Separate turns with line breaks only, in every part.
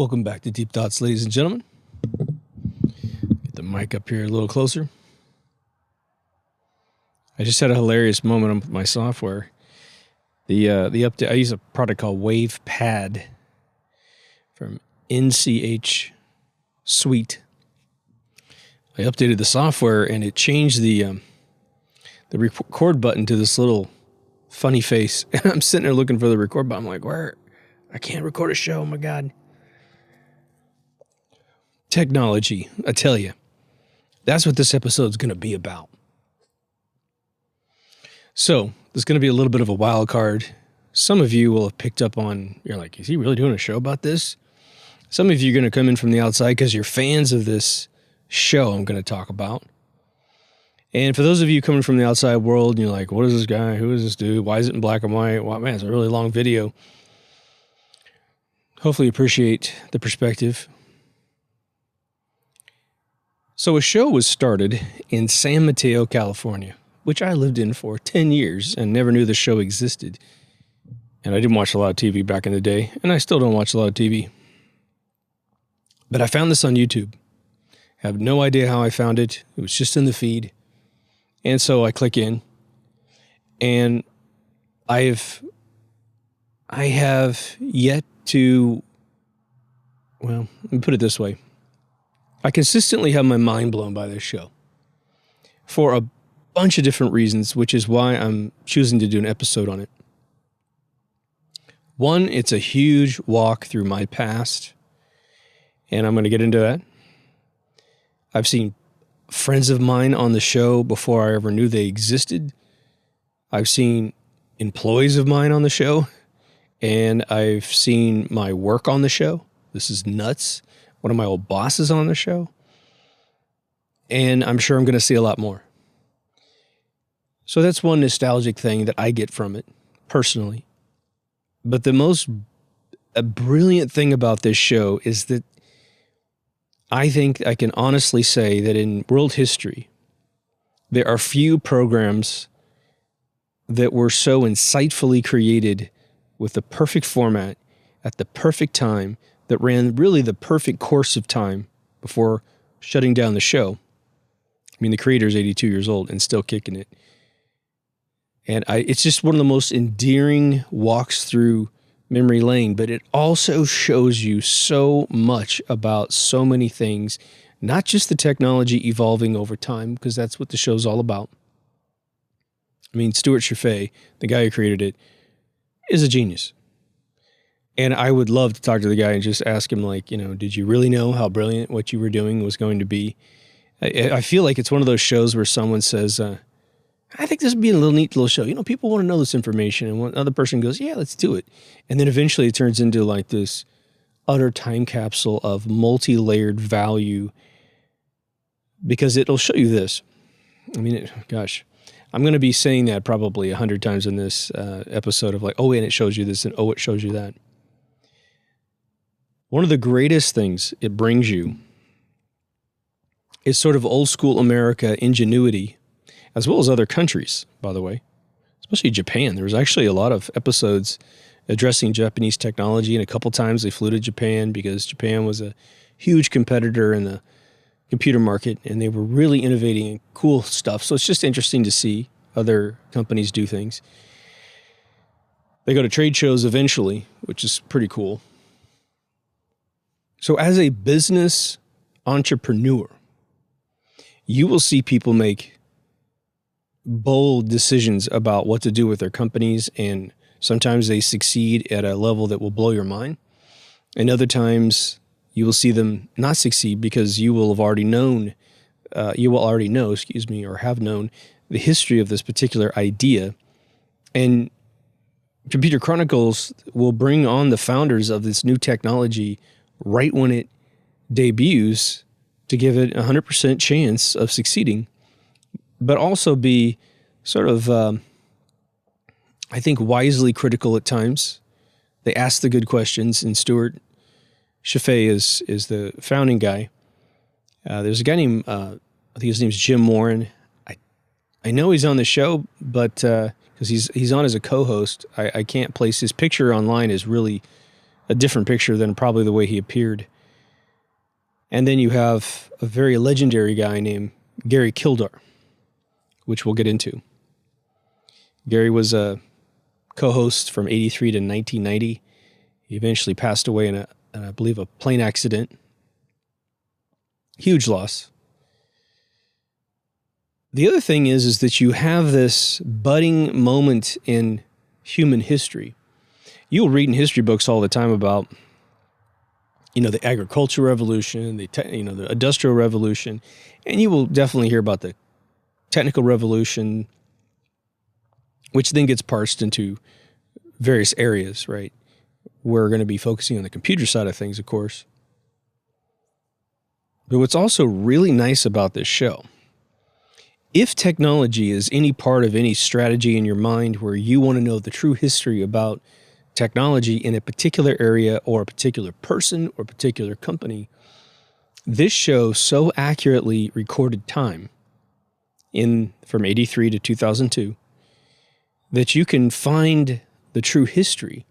Welcome back to Deep Thoughts, ladies and gentlemen. Get the mic up here a little closer. I just had a hilarious moment on my software. The update, I use a product called WavePad from NCH Suite. I updated the software and it changed the record button to this little funny face. And I'm sitting there looking for the record button. I'm like, where? I can't record a show. Oh my God. Technology, I tell you. That's what this episode's going to be about. So, there's going to be a little bit of a wild card. Some of you will have picked up on, you're like, is he really doing a show about this? Some of you are going to come in from the outside because you're fans of this show I'm going to talk about. And for those of you coming from the outside world, and you're like, what is this guy? Who is this dude? Why is it in black and white? Wow, man, it's a really long video. Hopefully you appreciate the perspective. So a show was started in San Mateo, California, which I lived in for 10 years and never knew the show existed. And I didn't watch a lot of TV back in the day, and I still don't watch a lot of TV. But I found this on YouTube. I have no idea how I found it. It was just in the feed. And so I click in, and I have yet to, well, let me put it this way. I consistently have my mind blown by this show for a bunch of different reasons, which is why I'm choosing to do an episode on it. One, it's a huge walk through my past, and I'm going to get into that. I've seen friends of mine on the show before I ever knew they existed. I've seen employees of mine on the show, and I've seen my work on the show. This is nuts. One of my old bosses on the show. And I'm sure I'm going to see a lot more. So that's one nostalgic thing that I get from it, personally. But the most brilliant thing about this show is that I think I can honestly say that in world history, there are few programs that were so insightfully created with the perfect format at the perfect time that ran really the perfect course of time before shutting down the show. I mean, the creator's 82 years old and still kicking it. And it's just one of the most endearing walks through memory lane, but it also shows you so much about so many things, not just the technology evolving over time, because that's what the show's all about. I mean, Stewart Cheifet, the guy who created it, is a genius. And I would love to talk to the guy and just ask him, like, did you really know how brilliant what you were doing was going to be? I feel like it's one of those shows where someone says, I think this would be a neat little show. People want to know this information. And one other person goes, yeah, let's do it. And then eventually it turns into like this utter time capsule of multi-layered value, because it'll show you this. I mean, gosh, I'm going to be saying that probably 100 times in this episode of like, oh, and it shows you this, and oh, it shows you that. One of the greatest things it brings you is sort of old school America ingenuity, as well as other countries, by the way, especially Japan. There was actually a lot of episodes addressing Japanese technology, and a couple times they flew to Japan because Japan was a huge competitor in the computer market, and they were really innovating cool stuff. So it's just interesting to see other companies do things. They go to trade shows eventually, which is pretty cool. So as a business entrepreneur, you will see people make bold decisions about what to do with their companies, and sometimes they succeed at a level that will blow your mind. And other times you will see them not succeed because you will have already known, or have known the history of this particular idea. And Computer Chronicles will bring on the founders of this new technology right when it debuts to give it a 100% chance of succeeding, but also be sort of, I think, wisely critical at times. They ask the good questions, and Stewart Cheifet is the founding guy. There's a guy named, I think his name's Jim Warren. I know he's on the show, but because he's on as a co-host, I can't place his picture online is really a different picture than probably the way he appeared. And then you have a very legendary guy named Gary Kildar, which we'll get into. Gary was a co-host from 83 to 1990. He eventually passed away in I believe, a plane accident. Huge loss. The other thing is that you have this budding moment in human history. You'll read in history books all the time about, the agricultural revolution, the industrial revolution, and you will definitely hear about the technical revolution, which then gets parsed into various areas, right? We're going to be focusing on the computer side of things, of course. But what's also really nice about this show, if technology is any part of any strategy in your mind where you want to know the true history about technology in a particular area or a particular person or a particular company, this show so accurately recorded time from 83 to 2002 that you can find the true history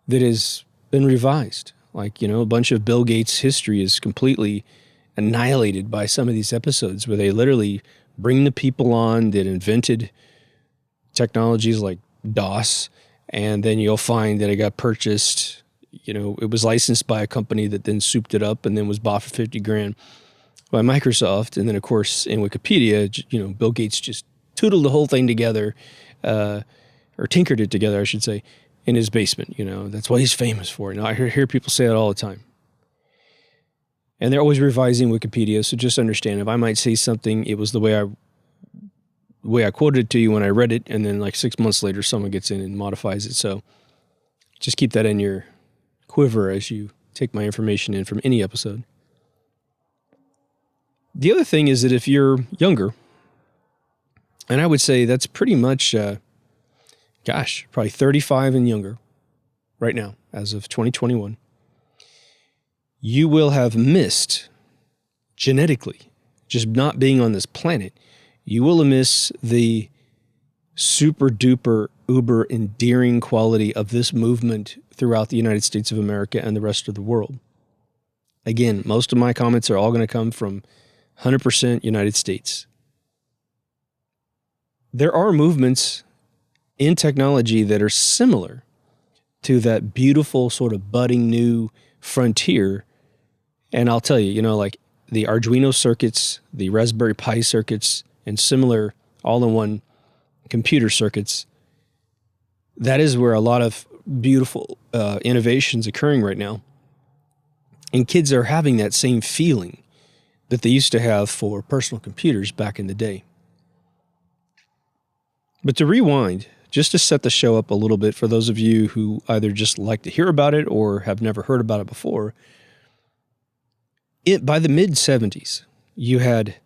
that has been revised. Like, a bunch of Bill Gates' history is completely annihilated by some of these episodes where they literally bring the people on that invented technologies like DOS, and then you'll find that it got purchased, it was licensed by a company that then souped it up and then was bought for $50,000 by Microsoft. And then, of course, in Wikipedia, Bill Gates just tootled the whole thing together, or tinkered it together, I should say, in his basement. That's what he's famous for. I hear people say it all the time. And they're always revising Wikipedia, so just understand, if I might say something, it was the way I quoted it to you when I read it, and then like 6 months later, someone gets in and modifies it. So just keep that in your quiver as you take my information in from any episode. The other thing is that if you're younger, and I would say that's pretty much, probably 35 and younger right now, as of 2021, you will have missed genetically, just not being on this planet, you will miss the super duper uber endearing quality of this movement throughout the United States of America and the rest of the world. Again, most of my comments are all going to come from 100% United States. There are movements in technology that are similar to that beautiful sort of budding new frontier. And I'll tell you, like the Arduino circuits, the Raspberry Pi circuits, and similar all-in-one computer circuits, that is where a lot of beautiful innovations occurring right now. And kids are having that same feeling that they used to have for personal computers back in the day. But to rewind, just to set the show up a little bit for those of you who either just like to hear about it or have never heard about it before, by the mid-'70s, you had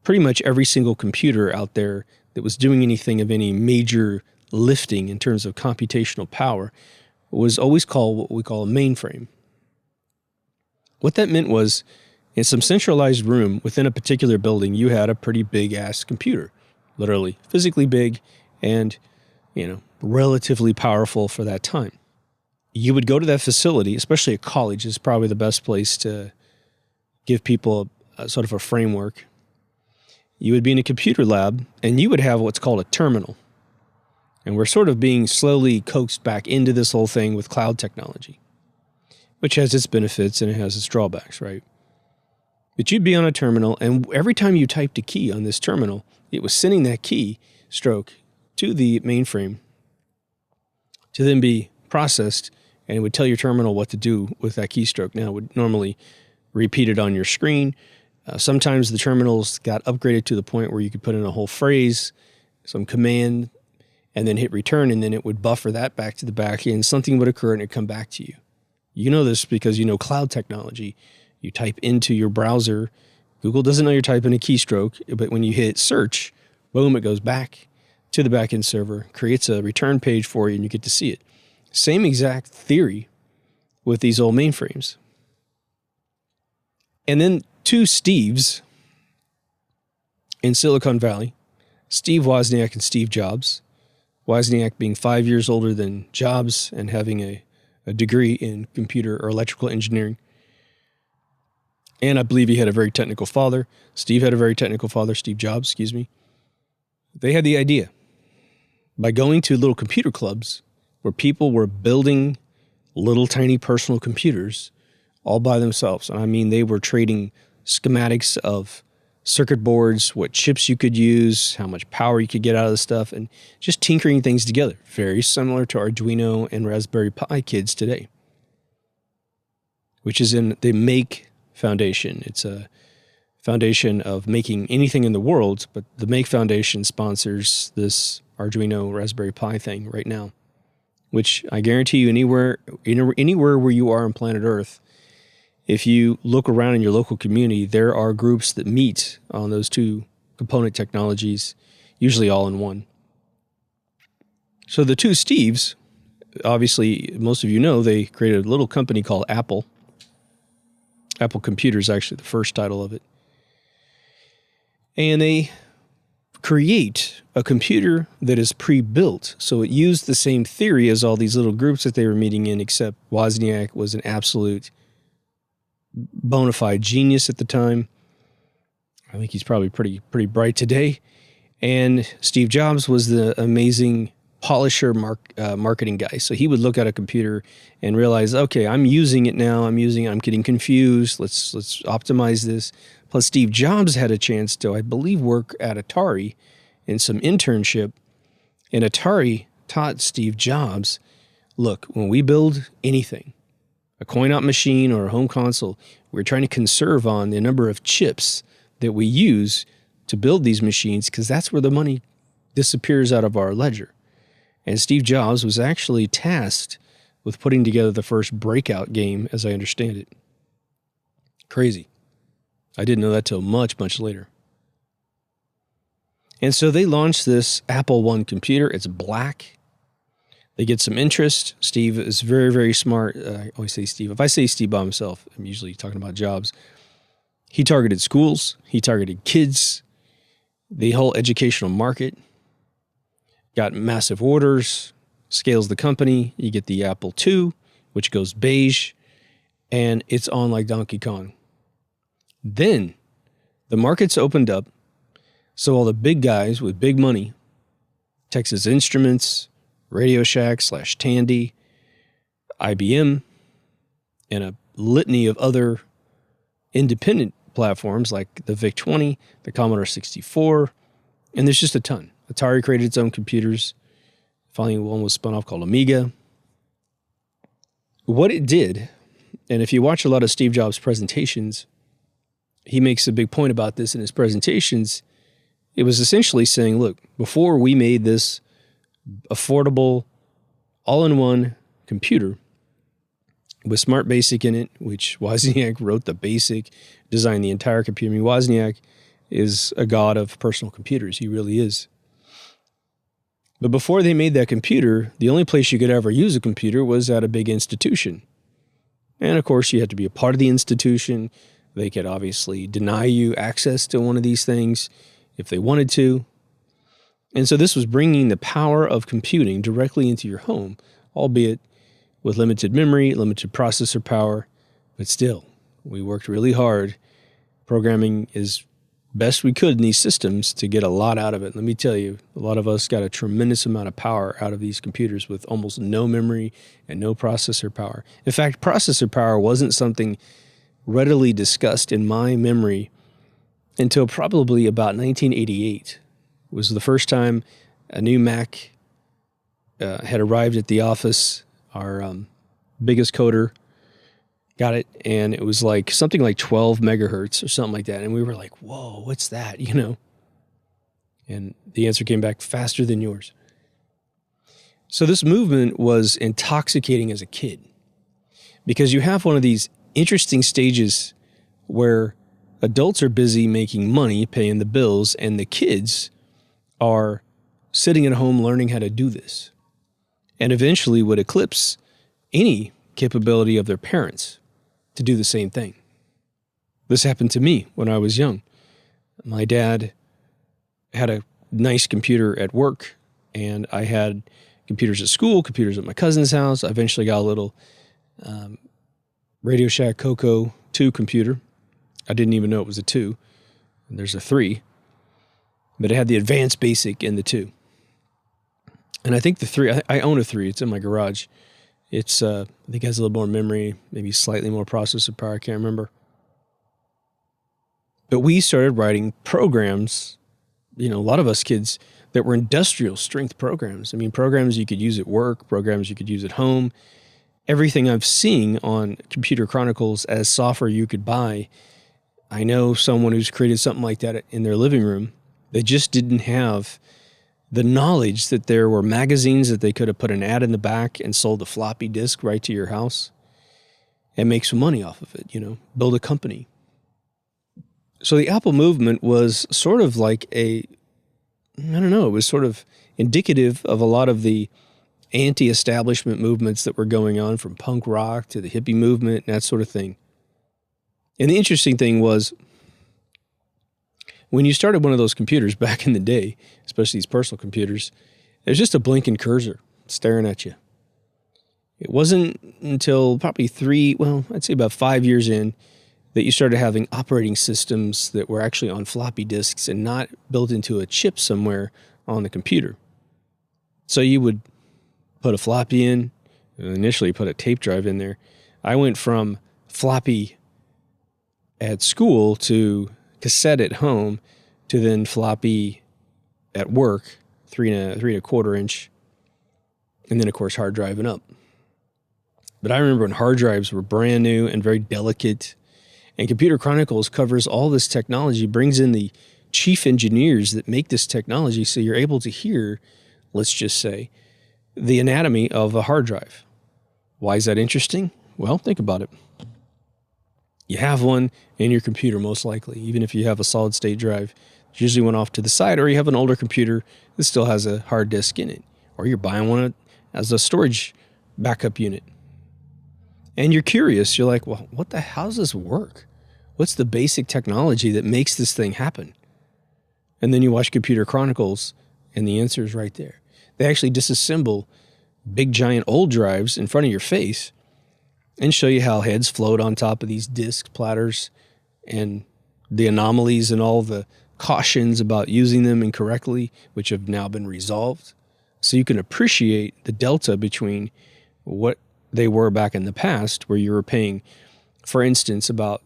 pretty much every single computer out there that was doing anything of any major lifting in terms of computational power was always called what we call a mainframe. What that meant was, in some centralized room within a particular building, you had a pretty big-ass computer, literally physically big and, relatively powerful for that time. You would go to that facility, especially a college is probably the best place to give people a sort of a framework. You would be in a computer lab, and you would have what's called a terminal. And we're sort of being slowly coaxed back into this whole thing with cloud technology, which has its benefits and it has its drawbacks, right? But you'd be on a terminal, and every time you typed a key on this terminal, it was sending that key stroke to the mainframe to then be processed, and it would tell your terminal what to do with that keystroke. Now, it would normally repeat it on your screen. Sometimes the terminals got upgraded to the point where you could put in a whole phrase, some command, and then hit return, and then it would buffer that back to the back end. Something would occur, and it'd come back to you. You know this because you know cloud technology. You type into your browser. Google doesn't know you're typing a keystroke, but when you hit search, boom, it goes back to the backend server, creates a return page for you, and you get to see it. Same exact theory with these old mainframes. And then two Steves in Silicon Valley, Steve Wozniak and Steve Jobs. Wozniak being 5 years older than Jobs and having a a degree in computer or electrical engineering. And I believe he had a very technical father. Steve had a very technical father, Steve Jobs, excuse me. They had the idea by going to little computer clubs where people were building little tiny personal computers all by themselves. And I mean, they were trading schematics of circuit boards, what chips you could use, how much power you could get out of the stuff, and just tinkering things together. Very similar to Arduino and Raspberry Pi kids today, which is in the Make Foundation. It's a foundation of making anything in the world, but the Make Foundation sponsors this Arduino Raspberry Pi thing right now, which I guarantee you anywhere where you are on planet Earth, if you look around in your local community, there are groups that meet on those two component technologies, usually all in one. So the two Steves, obviously, most of you know, they created a little company called Apple. Apple Computer is actually the first title of it. And they create a computer that is pre-built. So it used the same theory as all these little groups that they were meeting in, except Wozniak was an absolute bona fide genius at the time. I think he's probably pretty bright today. And Steve Jobs was the amazing polisher marketing guy. So he would look at a computer and realize, okay, I'm using it now. I'm getting confused. Let's optimize this. Plus Steve Jobs had a chance to, I believe, work at Atari in some internship. And Atari taught Steve Jobs, look, when we build anything, a coin-op machine or a home console, we're trying to conserve on the number of chips that we use to build these machines because that's where the money disappears out of our ledger. And Steve Jobs was actually tasked with putting together the first Breakout game, as I understand it. Crazy. I didn't know that till much, much later. And so they launched this Apple I computer. It's black. They get some interest. Steve is very, very smart. I always say Steve. If I say Steve by himself, I'm usually talking about Jobs. He targeted schools. He targeted kids. The whole educational market. Got massive orders. Scales the company. You get the Apple II, which goes beige. And it's on like Donkey Kong. Then the markets opened up. So all the big guys with big money, Texas Instruments, Radio Shack / Tandy, IBM, and a litany of other independent platforms like the VIC-20, the Commodore 64, and there's just a ton. Atari created its own computers. Finally, one was spun off called Amiga. What it did, and if you watch a lot of Steve Jobs' presentations, he makes a big point about this in his presentations. It was essentially saying, look, before we made this affordable, all-in-one computer with Smart Basic in it, which Wozniak wrote the BASIC, designed the entire computer. I mean, Wozniak is a god of personal computers. He really is. But before they made that computer, the only place you could ever use a computer was at a big institution. And of course, you had to be a part of the institution. They could obviously deny you access to one of these things if they wanted to. And so this was bringing the power of computing directly into your home, albeit with limited memory, limited processor power. But still, we worked really hard programming as best we could in these systems to get a lot out of it. Let me tell you, a lot of us got a tremendous amount of power out of these computers with almost no memory and no processor power. In fact, processor power wasn't something readily discussed in my memory until probably about 1988. It was the first time a new Mac had arrived at the office. Our biggest coder got it, and it was like something like 12 megahertz or something like that. And we were like, whoa, what's that, you know? And the answer came back faster than yours. So this movement was intoxicating as a kid because you have one of these interesting stages where adults are busy making money, paying the bills, and the kids are sitting at home learning how to do this, and eventually would eclipse any capability of their parents to do the same thing. This happened to me when I was young. My dad had a nice computer at work, and I had computers at school, computers at my cousin's house. I eventually got a little Radio Shack Coco 2 computer. I didn't even know it was a 2. There's a 3. But it had the advanced basic in the 2. And I think the 3, I own a 3. It's in my garage. It's, I think it has a little more memory, maybe slightly more processor power. I can't remember. But we started writing programs, a lot of us kids, that were industrial strength programs. I mean, programs you could use at work, programs you could use at home. Everything I've seen on Computer Chronicles as software you could buy, I know someone who's created something like that in their living room. They just didn't have the knowledge that there were magazines that they could have put an ad in the back and sold a floppy disk right to your house and make some money off of it, build a company. So the Apple movement was sort of like it was sort of indicative of a lot of the anti-establishment movements that were going on, from punk rock to the hippie movement and that sort of thing. And the interesting thing was, when you started one of those computers back in the day, especially these personal computers, there's just a blinking cursor staring at you. It wasn't until probably I'd say about 5 years in, that you started having operating systems that were actually on floppy disks and not built into a chip somewhere on the computer. So you would put a floppy in, and initially put a tape drive in there. I went from floppy at school to cassette at home to then floppy at work, 3 1/4 inch, and then of course hard drive and up. But I remember when hard drives were brand new and very delicate, and Computer Chronicles covers all this technology, brings in the chief engineers that make this technology, so you're able to hear, let's just say, the anatomy of a hard drive. Why is that interesting? Well, think about it. You have one in your computer, most likely, even if you have a solid state drive. It's usually one off to the side, or you have an older computer that still has a hard disk in it, or you're buying one as a storage backup unit. And you're curious. You're like, well, how does this work? What's the basic technology that makes this thing happen? And then you watch Computer Chronicles, and the answer is right there. They actually disassemble big, giant old drives in front of your face and show you how heads float on top of these disk platters and the anomalies and all the cautions about using them incorrectly, which have now been resolved. So you can appreciate the delta between what they were back in the past, where you were paying, for instance, about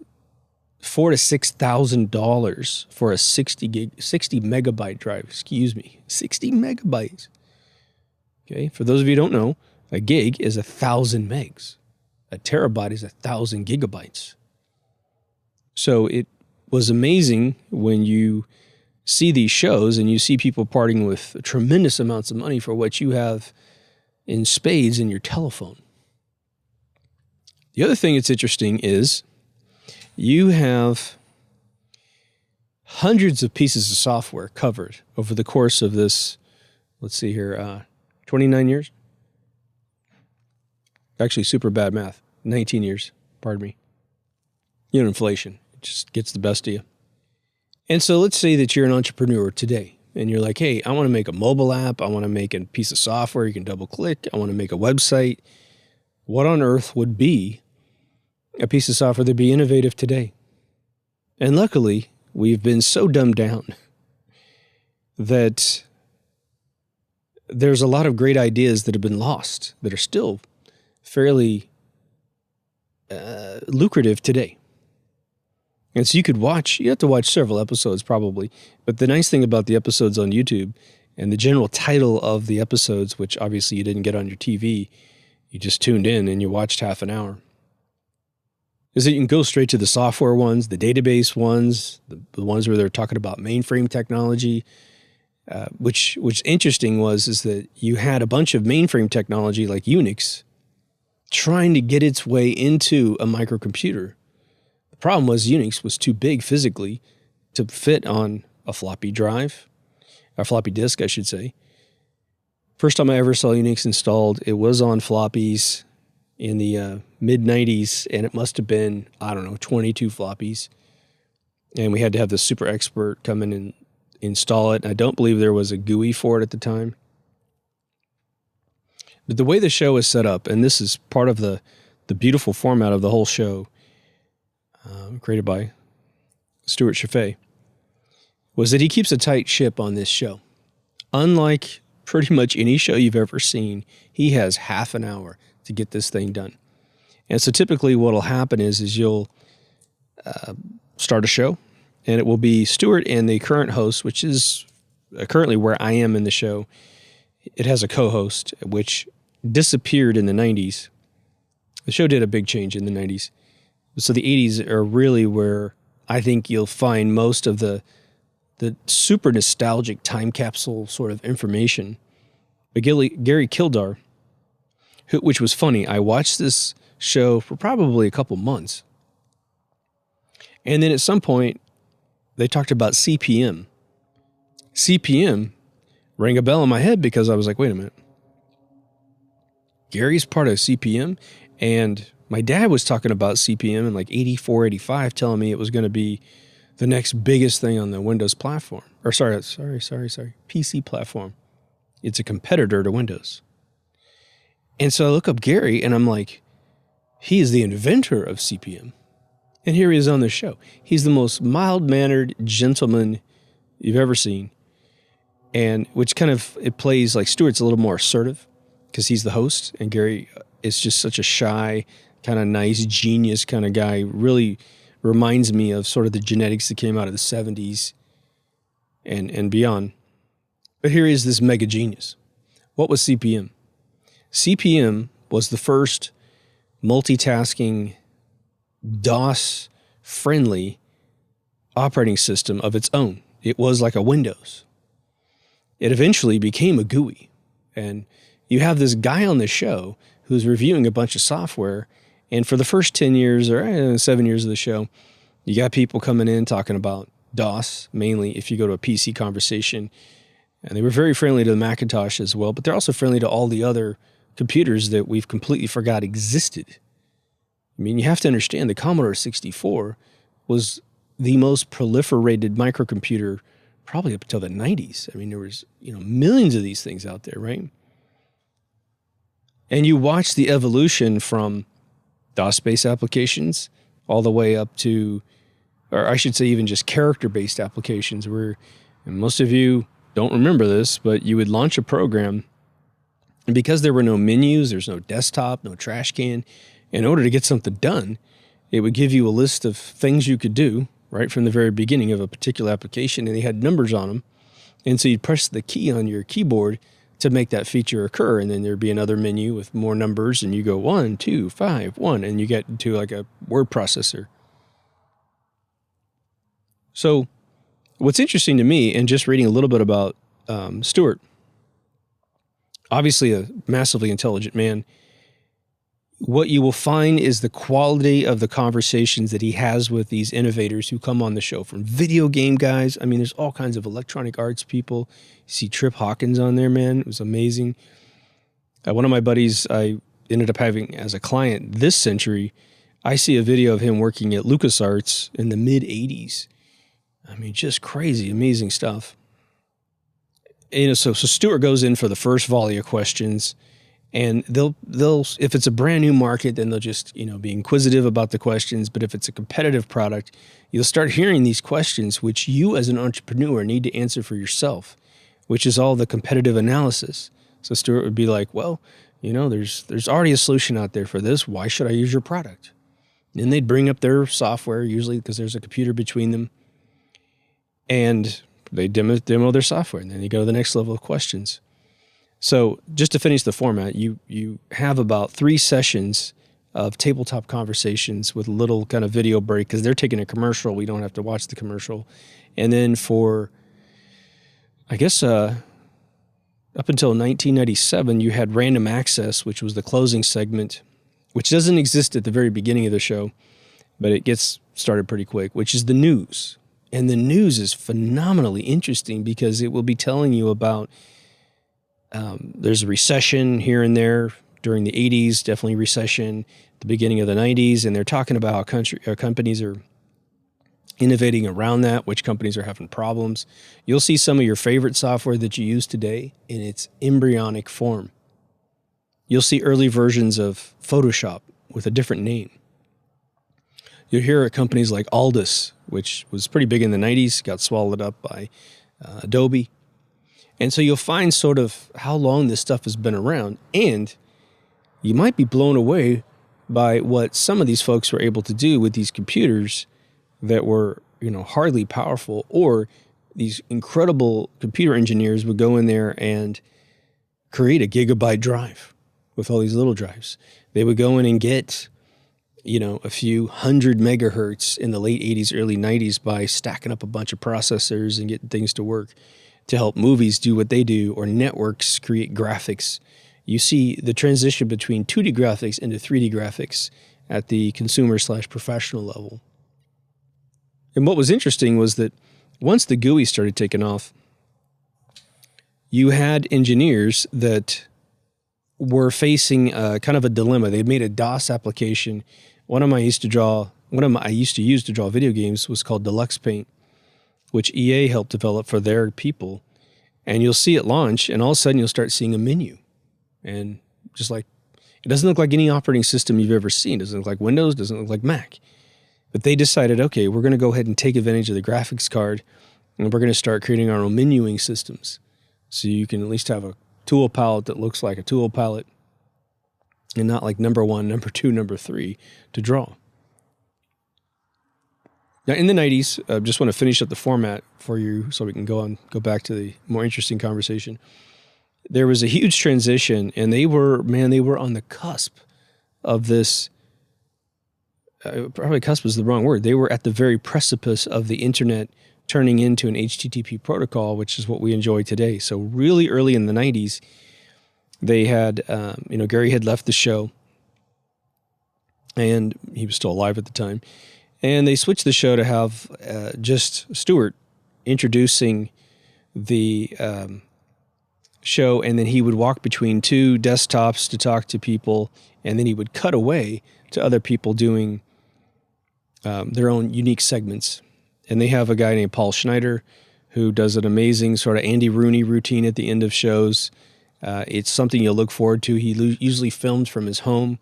$4,000 to $6,000 for a 60 megabyte drive. 60 megabytes. Okay, for those of you who don't know, a gig is 1,000 megs. A terabyte is 1,000 gigabytes. So it was amazing when you see these shows and you see people parting with tremendous amounts of money for what you have in spades in your telephone. The other thing that's interesting is you have hundreds of pieces of software covered over the course of this, 29 years? Actually, super bad math. 19 years, pardon me. Inflation. It just gets the best of you. And so let's say that you're an entrepreneur today, and you're like, hey, I want to make a mobile app. I want to make a piece of software you can double click. I want to make a website. What on earth would be a piece of software that'd be innovative today? And luckily, we've been so dumbed down that there's a lot of great ideas that have been lost that are still fairly lucrative today. And so you have to watch several episodes probably, but the nice thing about the episodes on YouTube and the general title of the episodes, which obviously you didn't get on your TV, you just tuned in and you watched half an hour, is that you can go straight to the software ones, the database ones, the ones where they're talking about mainframe technology. Which interesting is that you had a bunch of mainframe technology like Unix trying to get its way into a microcomputer. The problem was Unix was too big physically to fit on a floppy drive, a floppy disk, I should say. First time I ever saw Unix installed, it was on floppies in the mid-90s, and it must have been, 22 floppies. And we had to have the super expert come in and install it. I don't believe there was a GUI for it at the time. But the way the show is set up, and this is part of the beautiful format of the whole show, created by Stewart Cheifet, was that he keeps a tight ship on this show. Unlike pretty much any show you've ever seen, he has half an hour to get this thing done. And so typically what will happen is you'll start a show, and it will be Stewart and the current host, which is currently where I am in the show. It has a co-host, which disappeared in the 90s. The show did a big change in the 90s. So the 80s are really where I think you'll find most of the super nostalgic time capsule sort of information. But Gary Kildar, which was funny, I watched this show for probably a couple months. And then at some point, they talked about CPM. CPM rang a bell in my head because I was like, wait a minute. Gary's part of CPM, and my dad was talking about CPM in like 84, 85, telling me it was going to be the next biggest thing on the Windows platform. Or sorry, PC platform. It's a competitor to Windows. And so I look up Gary, and I'm like, he is the inventor of CPM. And here he is on the show. He's the most mild-mannered gentleman you've ever seen. And which kind of, it plays like Stewart's a little more assertive because he's the host, and Gary is just such a shy, kind of nice, genius kind of guy. Really reminds me of sort of the genetics that came out of the 70s and beyond. But here is this mega genius. What was CPM? CPM was the first multitasking, DOS-friendly operating system of its own. It was like a Windows. It eventually became a GUI. And you have this guy on the show who's reviewing a bunch of software, and for the first 10 years or 7 years of the show, you got people coming in talking about DOS, mainly if you go to a PC conversation. And they were very friendly to the Macintosh as well, but they're also friendly to all the other computers that we've completely forgot existed. I mean, you have to understand the Commodore 64 was the most proliferated microcomputer probably up until the 90s. I mean, there was, millions of these things out there, right? And you watch the evolution from DOS-based applications all the way up to, or I should say even just character-based applications where, and most of you don't remember this, but you would launch a program, and because there were no menus, there's no desktop, no trash can, in order to get something done, it would give you a list of things you could do right from the very beginning of a particular application, and they had numbers on them. And so you'd press the key on your keyboard to make that feature occur, and then there'd be another menu with more numbers, and you go 1, 2, 5, 1, and you get into like a word processor. So what's interesting to me, and just reading a little bit about Stewart, obviously a massively intelligent man, what you will find is the quality of the conversations that he has with these innovators who come on the show, from video game guys. I mean, there's all kinds of electronic arts people. You see Trip Hawkins on there, man. It was amazing. One of my buddies I ended up having as a client this century, I see a video of him working at LucasArts in the mid-'80s. I mean, just crazy, amazing stuff. So Stewart goes in for the first volley of questions, and they'll if it's a brand new market, then they'll just, be inquisitive about the questions. But if it's a competitive product, you'll start hearing these questions, which you as an entrepreneur need to answer for yourself, which is all the competitive analysis. So Stewart would be like, well, there's already a solution out there for this. Why should I use your product? And they'd bring up their software, usually because there's a computer between them, and they demo their software, and then you go to the next level of questions. So just to finish the format, you have about 3 sessions of tabletop conversations with a little kind of video break because they're taking a commercial. We don't have to watch the commercial. And then for, I guess, up until 1997, you had Random Access, which was the closing segment, which doesn't exist at the very beginning of the show, but it gets started pretty quick, which is the news. And the news is phenomenally interesting because it will be telling you about there's a recession here and there during the 80s, definitely recession, the beginning of the 90s, and they're talking about how companies are innovating around that, which companies are having problems. You'll see some of your favorite software that you use today in its embryonic form. You'll see early versions of Photoshop with a different name. You'll hear at companies like Aldus, which was pretty big in the 90s, got swallowed up by Adobe. And so you'll find sort of how long this stuff has been around, and you might be blown away by what some of these folks were able to do with these computers that were, hardly powerful, or these incredible computer engineers would go in there and create a gigabyte drive with all these little drives. They would go in and get, a few hundred megahertz in the late 80s, early 90s by stacking up a bunch of processors and getting things to work to help movies do what they do, or networks create graphics. You see the transition between 2D graphics into 3D graphics at the consumer/professional level. And what was interesting was that once the GUI started taking off, you had engineers that were facing kind of a dilemma. They'd made a DOS application. One of them I used to use to draw video games was called Deluxe Paint, which EA helped develop for their people. And you'll see it launch, and all of a sudden you'll start seeing a menu. And just like, it doesn't look like any operating system you've ever seen. It doesn't look like Windows, doesn't look like Mac. But they decided, okay, we're going to go ahead and take advantage of the graphics card, and we're going to start creating our own menuing systems. So you can at least have a tool palette that looks like a tool palette, and not like number 1, number 2, number 3 to draw. Now, in the 90s, I just want to finish up the format for you so we can go back to the more interesting conversation. There was a huge transition, and they were on the cusp of this. Probably cusp is the wrong word. They were at the very precipice of the internet turning into an HTTP protocol, which is what we enjoy today. So really early in the 90s, they had, Gary had left the show, and he was still alive at the time. And they switched the show to have just Stewart introducing the show, and then he would walk between two desktops to talk to people, and then he would cut away to other people doing their own unique segments. And they have a guy named Paul Schneider who does an amazing sort of Andy Rooney routine at the end of shows. It's something you'll look forward to. He usually filmed from his home.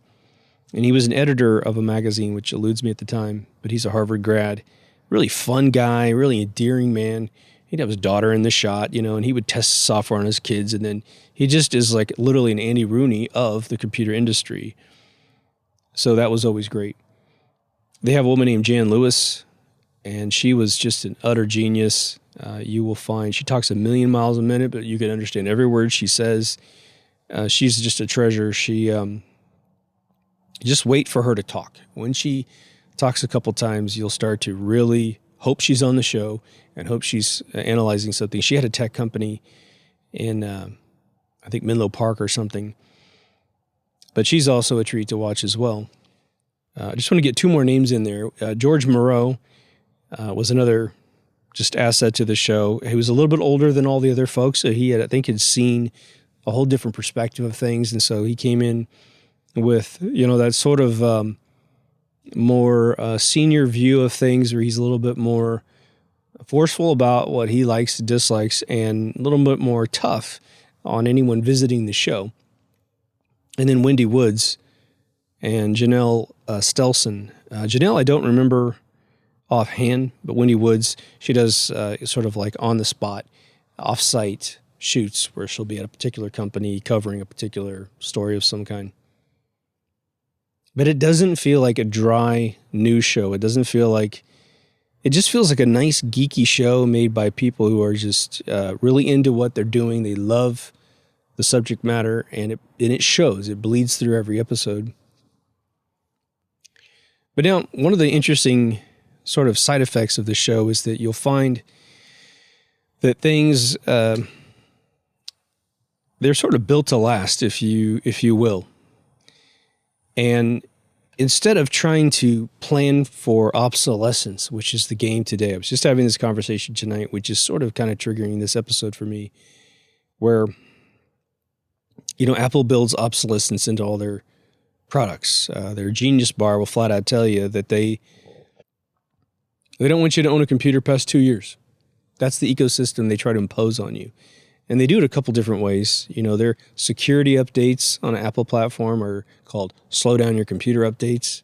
And he was an editor of a magazine, which eludes me at the time, but he's a Harvard grad. Really fun guy, really endearing man. He'd have his daughter in the shot, and he would test software on his kids. And then he just is like literally an Andy Rooney of the computer industry. So that was always great. They have a woman named Jan Lewis, and she was just an utter genius. You will find she talks 1,000,000 miles a minute, but you can understand every word she says. She's just a treasure. She just wait for her to talk. When she talks a couple times, you'll start to really hope she's on the show and hope she's analyzing something. She had a tech company in, I think, Menlo Park or something. But she's also a treat to watch as well. I just want to get 2 more names in there. George Moreau was another just asset to the show. He was a little bit older than all the other folks, so he had seen a whole different perspective of things, and so he came in with, that sort of more senior view of things, where he's a little bit more forceful about what he likes and dislikes, and a little bit more tough on anyone visiting the show. And then Wendy Woods and Janelle Stelson. Janelle, I don't remember offhand, but Wendy Woods, she does sort of like on-the-spot, off-site shoots where she'll be at a particular company covering a particular story of some kind. But it doesn't feel like a dry news show. It just feels like a nice geeky show made by people who are just really into what they're doing. They love the subject matter, and it shows. It bleeds through every episode. But now, one of the interesting sort of side effects of the show is that you'll find that things, they're sort of built to last, if you will. And instead of trying to plan for obsolescence, which is the game today, I was just having this conversation tonight, which is sort of kind of triggering this episode for me, where, Apple builds obsolescence into all their products. Their Genius Bar will flat out tell you that they don't want you to own a computer past 2 years. That's the ecosystem they try to impose on you. And they do it a couple different ways. Their security updates on an Apple platform are called slow down your computer updates.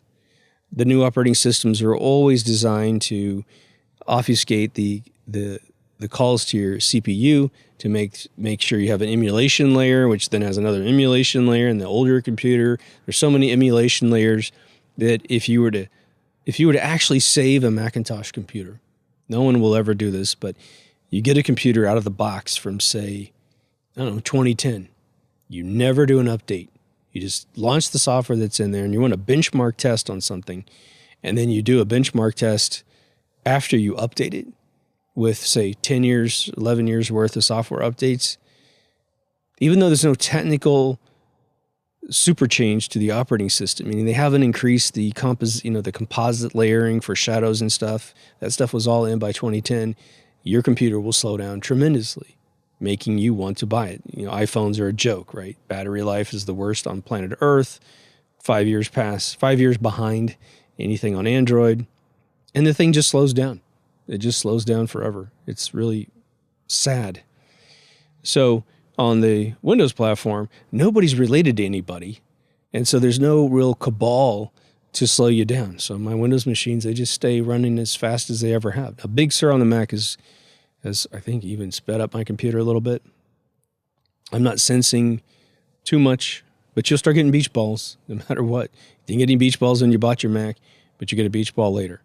The new operating systems are always designed to obfuscate the calls to your CPU to make sure you have an emulation layer, which then has another emulation layer in the older computer. There's so many emulation layers that if you were to actually save a Macintosh computer, no one will ever do this, but you get a computer out of the box from, say, 2010. You never do an update. You just launch the software that's in there, and you want a benchmark test on something, and then you do a benchmark test after you update it with, say, 10 years, 11 years worth of software updates. Even though there's no technical super change to the operating system, meaning they haven't increased the composite layering for shadows and stuff. That stuff was all in by 2010. Your computer will slow down tremendously, making you want to buy it. iPhones are a joke, right? Battery life is the worst on planet Earth. 5 years behind anything on Android. And the thing just slows down. It just slows down forever. It's really sad. So on the Windows platform, nobody's related to anybody. And so there's no real cabal to slow you down. So my Windows machines, they just stay running as fast as they ever have. Now, Big Sur on the Mac has I think even sped up my computer a little bit. I'm not sensing too much, but you'll start getting beach balls no matter what. You didn't get any beach balls when you bought your Mac, but you get a beach ball later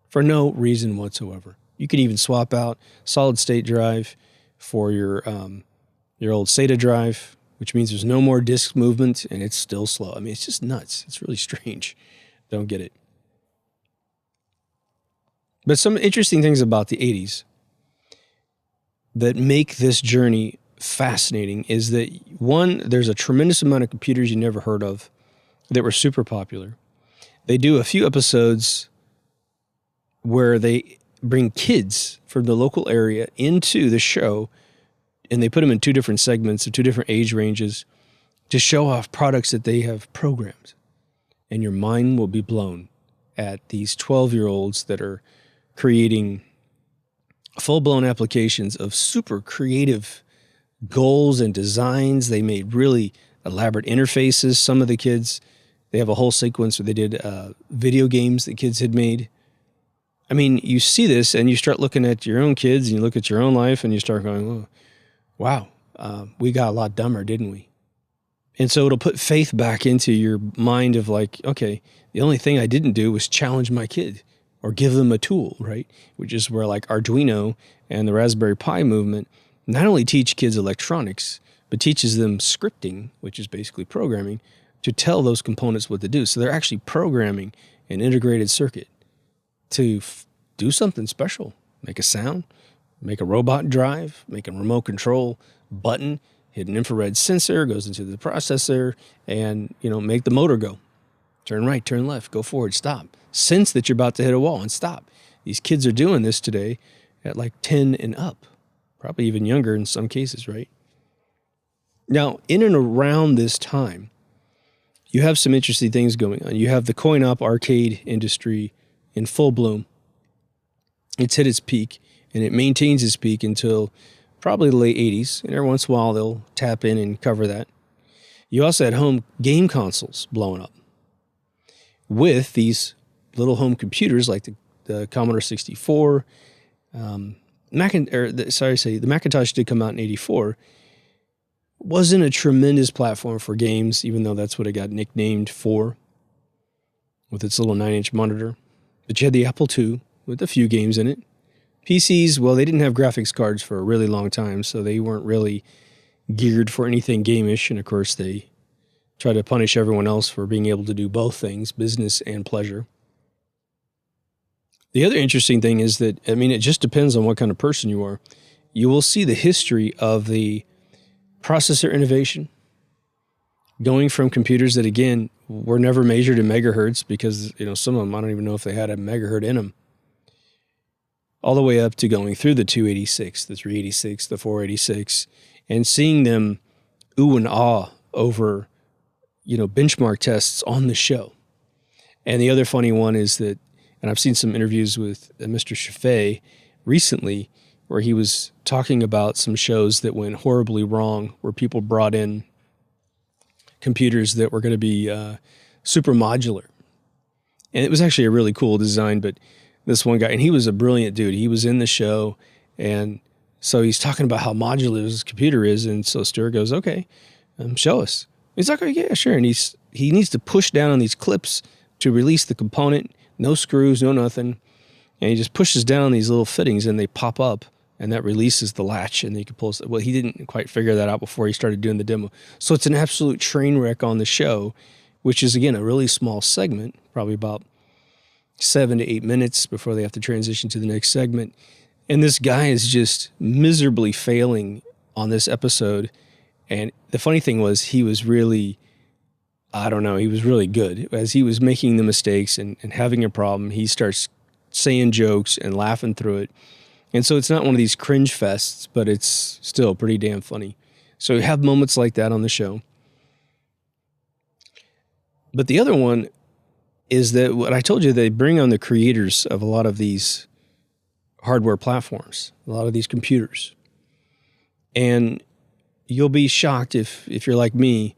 for no reason whatsoever. You can even swap out solid state drive for your old SATA drive, which means there's no more disk movement and it's still slow. I mean, it's just nuts. It's really strange. Don't get it. But some interesting things about the 80s that make this journey fascinating is that, one, there's a tremendous amount of computers you never heard of that were super popular. They do a few episodes where they bring kids from the local area into the show, and they put them in two different segments of two different age ranges to show off products that they have programmed. And your mind will be blown at these 12-year-olds that are creating full-blown applications of super creative goals and designs. They made really elaborate interfaces. Some of the kids, they have a whole sequence where they did video games that kids had made. I mean, you see this and you start looking at your own kids and you look at your own life and you start going, oh, wow, we got a lot dumber, didn't we? And so it'll put faith back into your mind of like, okay, the only thing I didn't do was challenge my kid or give them a tool, right? Which is where like Arduino and the Raspberry Pi movement not only teach kids electronics, but teaches them scripting, which is basically programming, to tell those components what to do. So they're actually programming an integrated circuit to do something special, make a sound, make a robot drive, make a remote control button, hit an infrared sensor, goes into the processor, and, make the motor go. Turn right, turn left, go forward, stop. Sense that you're about to hit a wall and stop. These kids are doing this today at like 10 and up, probably even younger in some cases, right? Now, in and around this time, you have some interesting things going on. You have the coin-op arcade industry in full bloom. It's hit its peak, and it maintains its peak until probably the late 80s, and every once in a while they'll tap in and cover that. You also had home game consoles blowing up with these little home computers like the Commodore 64. The Macintosh did come out in 84. Wasn't a tremendous platform for games, even though that's what it got nicknamed for, with its little 9-inch monitor. But you had the Apple II with a few games in it. PCs, well, they didn't have graphics cards for a really long time, so they weren't really geared for anything game-ish. And of course, they try to punish everyone else for being able to do both things, business and pleasure. The other interesting thing is that, it just depends on what kind of person you are. You will see the history of the processor innovation going from computers that, again, were never measured in megahertz because, some of them, I don't even know if they had a megahertz in them, all the way up to going through the 286, the 386, the 486, and seeing them ooh and ah over, benchmark tests on the show. And the other funny one is that, and I've seen some interviews with Mr. Cheifet recently, where he was talking about some shows that went horribly wrong, where people brought in computers that were going to be super modular. And it was actually a really cool design, but this one guy, and he was a brilliant dude. He was in the show, and so he's talking about how modular his computer is, and so Stewart goes, okay, show us. He's like, oh, yeah, sure. And he needs to push down on these clips to release the component, no screws, no nothing. And he just pushes down on these little fittings, and they pop up, and that releases the latch, and you can pull. Well, he didn't quite figure that out before he started doing the demo. So it's an absolute train wreck on the show, which is, again, a really small segment, probably about 7 to 8 minutes before they have to transition to the next segment. And this guy is just miserably failing on this episode. And the funny thing was, he was really, he was really good. As he was making the mistakes and having a problem, he starts saying jokes and laughing through it. And so it's not one of these cringe fests, but it's still pretty damn funny. So you have moments like that on the show. But the other one is that what I told you, they bring on the creators of a lot of these hardware platforms, a lot of these computers. And you'll be shocked if you're like me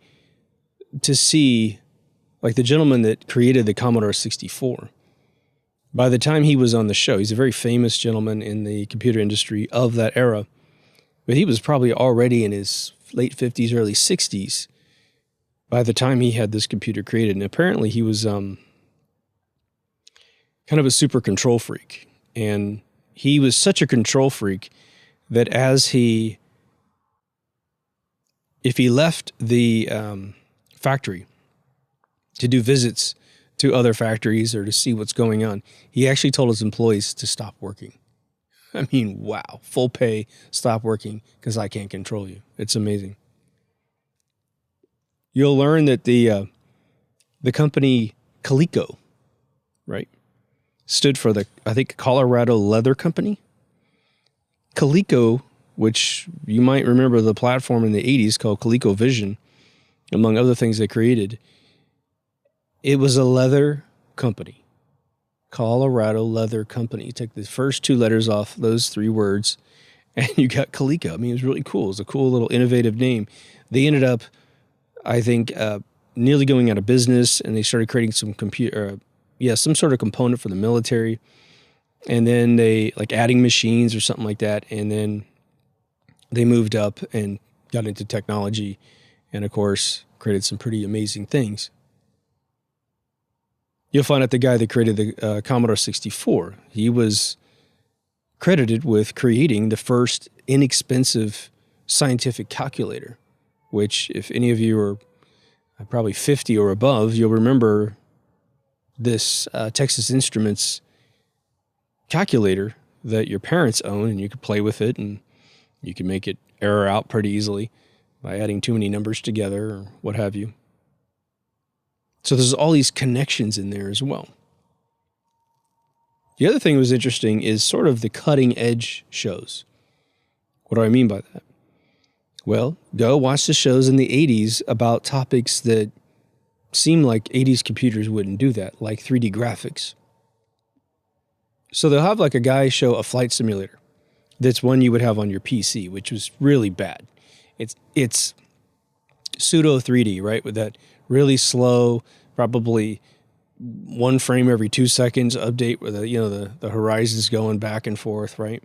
to see, like the gentleman that created the Commodore 64. By the time he was on the show, he's a very famous gentleman in the computer industry of that era, but he was probably already in his late 50s, early 60s by the time he had this computer created. And apparently he was kind of a super control freak. And he was such a control freak that if he left the factory to do visits to other factories or to see what's going on, he actually told his employees to stop working. I mean, wow, full pay, stop working because I can't control you. It's amazing. You'll learn that the company Coleco, right, stood for I think Colorado Leather Company. Coleco, which you might remember the platform in the 80s called ColecoVision, among other things they created, it was a leather company. Colorado Leather Company. You take the first two letters off those three words, and you got Coleco. I mean, it was really cool. It was a cool little innovative name. They ended up, I think, nearly going out of business, and they started creating some some sort of component for the military. And then they, like, adding machines or something like that, and then they moved up and got into technology and, of course, created some pretty amazing things. You'll find out the guy that created the Commodore 64, he was credited with creating the first inexpensive scientific calculator, which if any of you are probably 50 or above, you'll remember this Texas Instruments calculator that your parents own, and you could play with it, and you can make it error out pretty easily by adding too many numbers together or what have you. So there's all these connections in there as well. The other thing that was interesting is sort of the cutting edge shows. What do I mean by that? Well, go watch the shows in the 80s about topics that seem like 80s computers wouldn't do that, like 3D graphics. So they'll have like a guy show a flight simulator. That's one you would have on your PC, which was really bad. It's pseudo 3D, right? With that really slow, probably one frame every 2 seconds update where the horizon's going back and forth, right?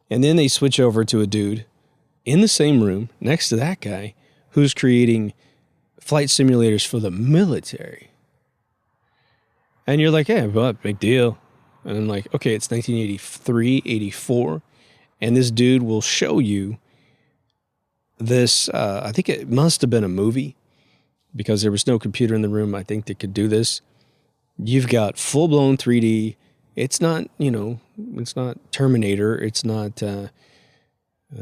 And then they switch over to a dude in the same room next to that guy who's creating flight simulators for the military. And you're like, hey, what, big deal. And I'm like, okay, it's 1983, 84, and this dude will show you this, I think it must have been a movie, because there was no computer in the room, I think, that could do this. You've got full-blown 3D. It's not, it's not Terminator. It's not a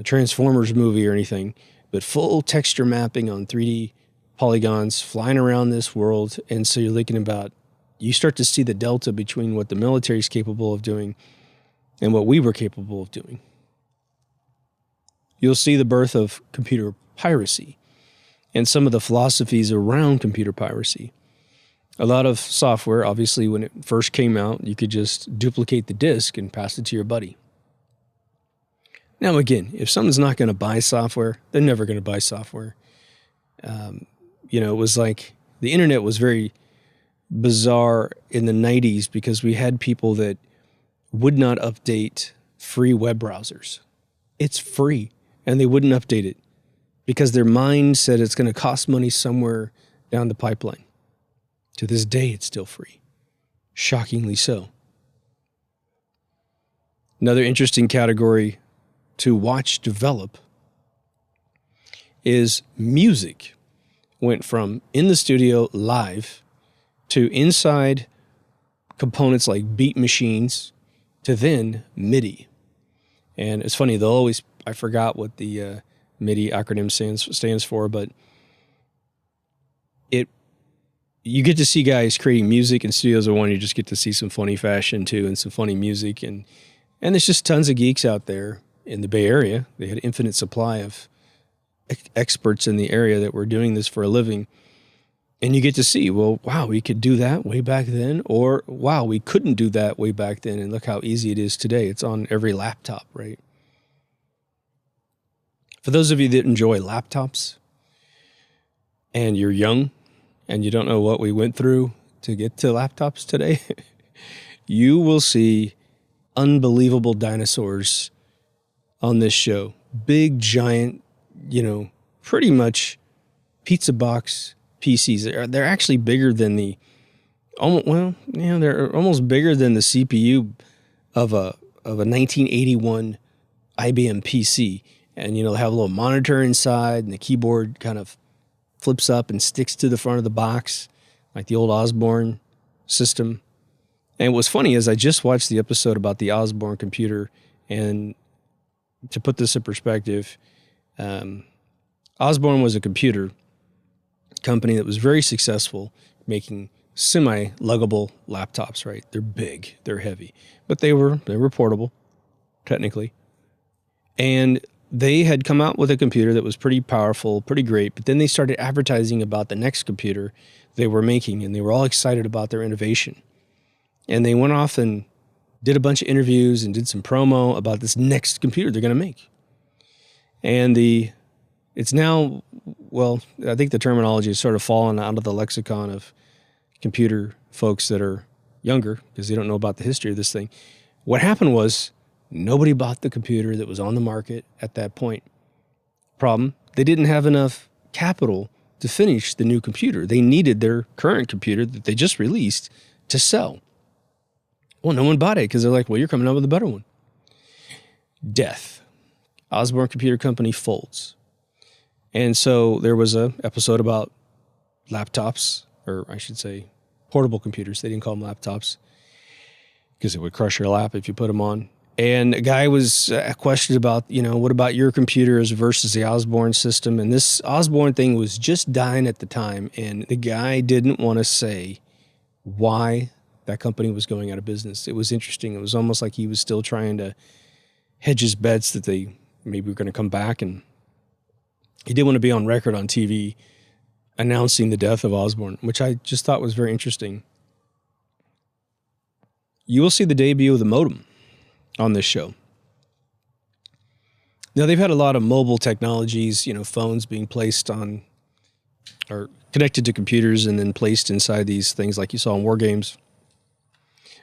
Transformers movie or anything, but full texture mapping on 3D polygons flying around this world. And so you're thinking about, you start to see the delta between what the military is capable of doing and what we were capable of doing. You'll see the birth of computer piracy and some of the philosophies around computer piracy. A lot of software, obviously, when it first came out, you could just duplicate the disk and pass it to your buddy. Now, again, if someone's not going to buy software, they're never going to buy software. It was like the internet was very bizarre in the 90s because we had people that would not update free web browsers. It's free, and they wouldn't update it because their mind said it's going to cost money somewhere down the pipeline. To this day, it's still free. Shockingly so. Another interesting category to watch develop is music. Went from in the studio live to inside components like beat machines to then MIDI. And it's funny, I forgot what the MIDI acronym stands for, but you get to see guys creating music in studios, or one, you just get to see some funny fashion too, and some funny music. And there's just tons of geeks out there in the Bay Area. They had infinite supply of experts in the area that were doing this for a living. And you get to see, well, wow, we could do that way back then, or wow, we couldn't do that way back then, and look how easy it is today. It's on every laptop, right? For those of you that enjoy laptops and you're young and you don't know what we went through to get to laptops today, you will see unbelievable dinosaurs on this show. Big, giant, pretty much pizza box PCs. They're actually bigger than they're almost bigger than the CPU of a 1981 IBM PC. And, they have a little monitor inside, and the keyboard kind of flips up and sticks to the front of the box, like the old Osborne system. And what's funny is I just watched the episode about the Osborne computer, and to put this in perspective, Osborne was a computer company that was very successful making semi-luggable laptops, right? They're big, they're heavy, but they were portable, technically. And they had come out with a computer that was pretty powerful, pretty great, but then they started advertising about the next computer they were making, and they were all excited about their innovation. And they went off and did a bunch of interviews and did some promo about this next computer they're going to make. And it's now, well, I think the terminology has sort of fallen out of the lexicon of computer folks that are younger because they don't know about the history of this thing. What happened was nobody bought the computer that was on the market at that point. Problem, they didn't have enough capital to finish the new computer. They needed their current computer that they just released to sell. Well, no one bought it because they're like, well, you're coming out with a better one. Death. Osborne Computer Company folds. And so there was an episode about laptops, or I should say portable computers. They didn't call them laptops because it would crush your lap if you put them on. And a guy was questioned about, what about your computers versus the Osborne system? And this Osborne thing was just dying at the time. And the guy didn't want to say why that company was going out of business. It was interesting. It was almost like he was still trying to hedge his bets that they maybe were going to come back. And he didn't want to be on record on TV announcing the death of Osborne, which I just thought was very interesting. You will see the debut of the modem on this show. Now, they've had a lot of mobile technologies, phones being placed on or connected to computers and then placed inside these things like you saw in war games.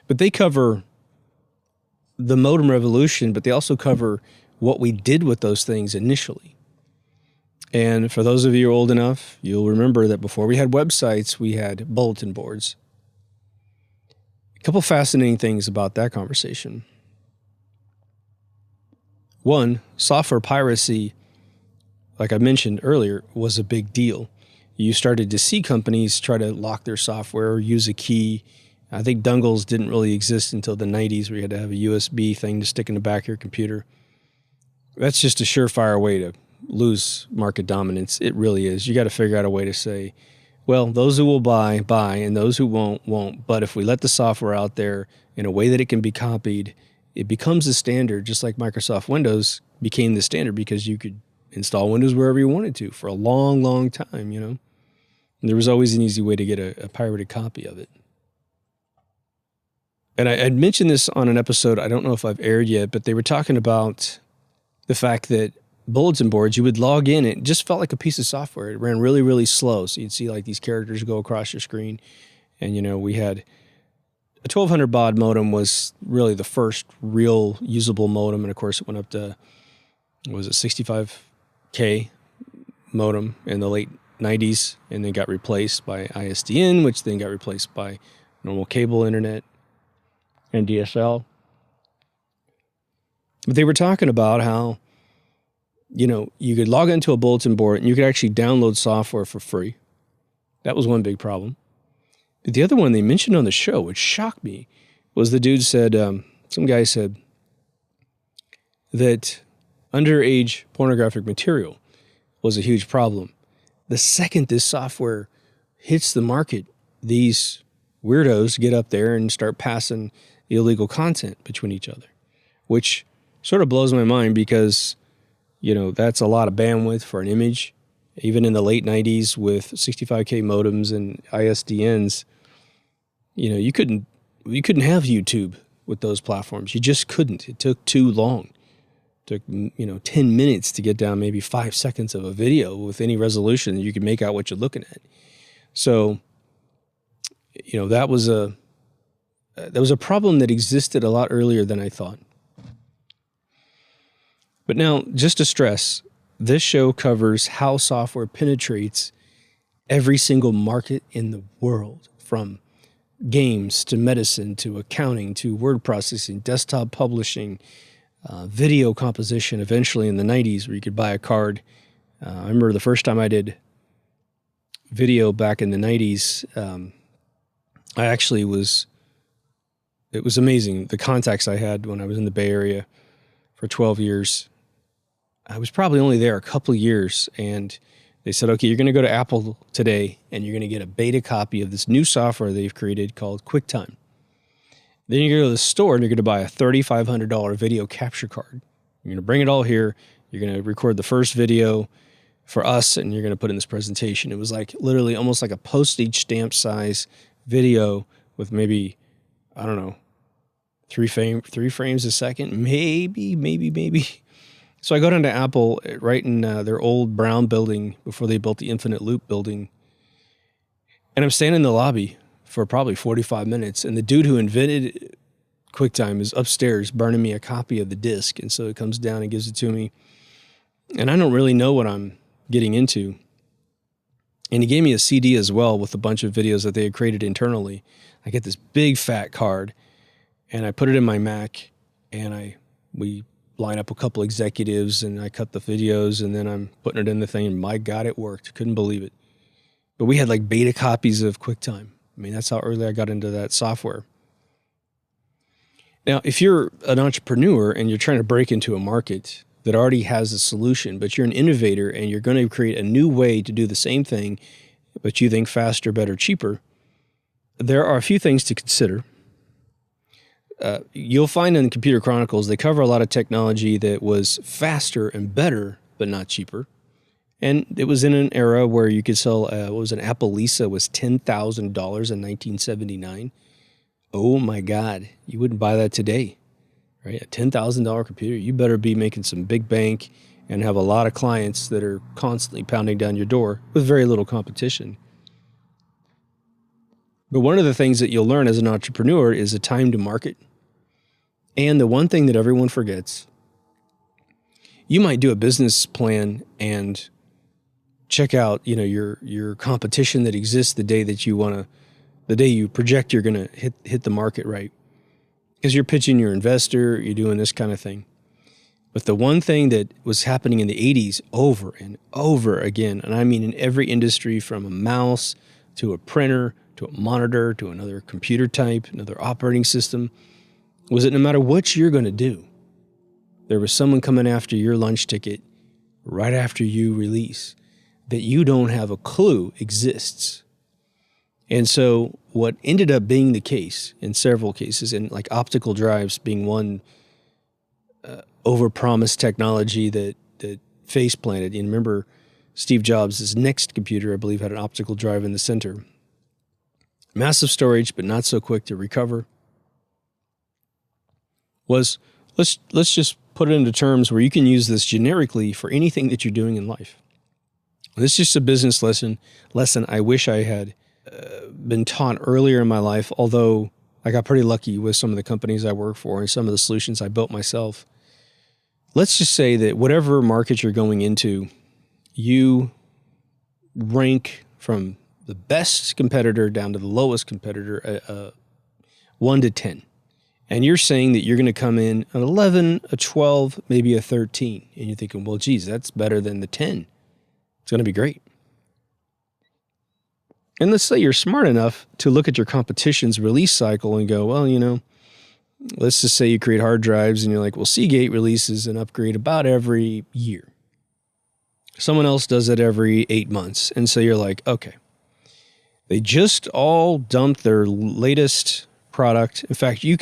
But they cover the modem revolution, but they also cover what we did with those things initially. And for those of you who are old enough, you'll remember that before we had websites, we had bulletin boards. A couple fascinating things about that conversation. One, software piracy, like I mentioned earlier, was a big deal. You started to see companies try to lock their software or use a key. I think dongles didn't really exist until the 90s, where you had to have a USB thing to stick in the back of your computer. That's just a surefire way to lose market dominance. It really is. You got to figure out a way to say, well, those who will buy, and those who won't. But if we let the software out there in a way that it can be copied, it becomes the standard, just like Microsoft Windows became the standard because you could install Windows wherever you wanted to for a long, long time, And there was always an easy way to get a pirated copy of it. And I'd mentioned this on an episode, I don't know if I've aired yet, but they were talking about the fact that bulletin boards, you would log in, it just felt like a piece of software. It ran really, really slow. So you'd see like these characters go across your screen. And, we had a 1200 baud modem was really the first real usable modem. And of course it went up to, 65K modem in the late 90s, and then got replaced by ISDN, which then got replaced by normal cable internet and DSL. But they were talking about how, you could log into a bulletin board and you could actually download software for free. That was one big problem. But the other one they mentioned on the show, which shocked me, was the dude said, some guy said that underage pornographic material was a huge problem. The second this software hits the market, these weirdos get up there and start passing illegal content between each other, which sort of blows my mind because, that's a lot of bandwidth for an image. Even in the late 90s with 65K modems and ISDNs, you couldn't have YouTube with those platforms. You just couldn't. It took too long. It took, 10 minutes to get down maybe 5 seconds of a video with any resolution that you could make out what you're looking at. So, that was a problem that existed a lot earlier than I thought. But now, just to stress, this show covers how software penetrates every single market in the world, from games to medicine to accounting to word processing, desktop publishing, video composition, eventually in the 90s where you could buy a card. I remember the first time I did video back in the 90s, it was amazing. The contacts I had when I was in the Bay Area for 12 years. I was probably only there a couple of years, and they said, okay, you're going to go to Apple today, and you're going to get a beta copy of this new software they've created called QuickTime. Then you're going to go to the store, and you're going to buy a $3,500 video capture card. You're going to bring it all here. You're going to record the first video for us, and you're going to put in this presentation. It was like literally almost like a postage stamp size video with maybe, I don't know, three frames a second, maybe. So I go down to Apple right in their old brown building before they built the Infinite Loop building. And I'm standing in the lobby for probably 45 minutes. And the dude who invented QuickTime is upstairs burning me a copy of the disc. And so it comes down and gives it to me. And I don't really know what I'm getting into. And he gave me a CD as well with a bunch of videos that they had created internally. I get this big fat card and I put it in my Mac, and we line up a couple executives and I cut the videos, and then I'm putting it in the thing, and my God, it worked. Couldn't believe it. But we had like beta copies of QuickTime. I mean, that's how early I got into that software. Now, if you're an entrepreneur and you're trying to break into a market that already has a solution, but you're an innovator and you're going to create a new way to do the same thing, but you think faster, better, cheaper, there are a few things to consider. You'll find in Computer Chronicles, they cover a lot of technology that was faster and better, but not cheaper. And it was in an era where you could sell, an Apple Lisa was $10,000 in 1979. Oh my God, you wouldn't buy that today, right? A $10,000 computer, you better be making some big bank and have a lot of clients that are constantly pounding down your door with very little competition. But one of the things that you'll learn as an entrepreneur is the time to market. And the one thing that everyone forgets, you might do a business plan and check out, your competition that exists the day you project you're going to hit the market right. Because you're pitching your investor, you're doing this kind of thing. But the one thing that was happening in the 80s over and over again, and I mean in every industry, from a mouse to a printer to a monitor to another computer type, another operating system, was that no matter what you're going to do, there was someone coming after your lunch ticket right after you release that you don't have a clue exists. And so what ended up being the case in several cases, and like optical drives being one overpromised technology that face planted. You remember Steve Jobs' next computer, I believe, had an optical drive in the center. Massive storage, but not so quick to recover. Was let's just put it into terms where you can use this generically for anything that you're doing in life. This is just a business lesson I wish I had been taught earlier in my life, although I got pretty lucky with some of the companies I work for and some of the solutions I built myself. Let's just say that whatever market you're going into, you rank from the best competitor down to the lowest competitor, 1 to 10. And you're saying that you're going to come in an 11, a 12, maybe a 13. And you're thinking, well, geez, that's better than the 10. It's going to be great. And let's say you're smart enough to look at your competition's release cycle and go, well, let's just say you create hard drives and you're like, well, Seagate releases an upgrade about every year. Someone else does it every 8 months. And so you're like, okay, they just all dumped their latest product. In fact, you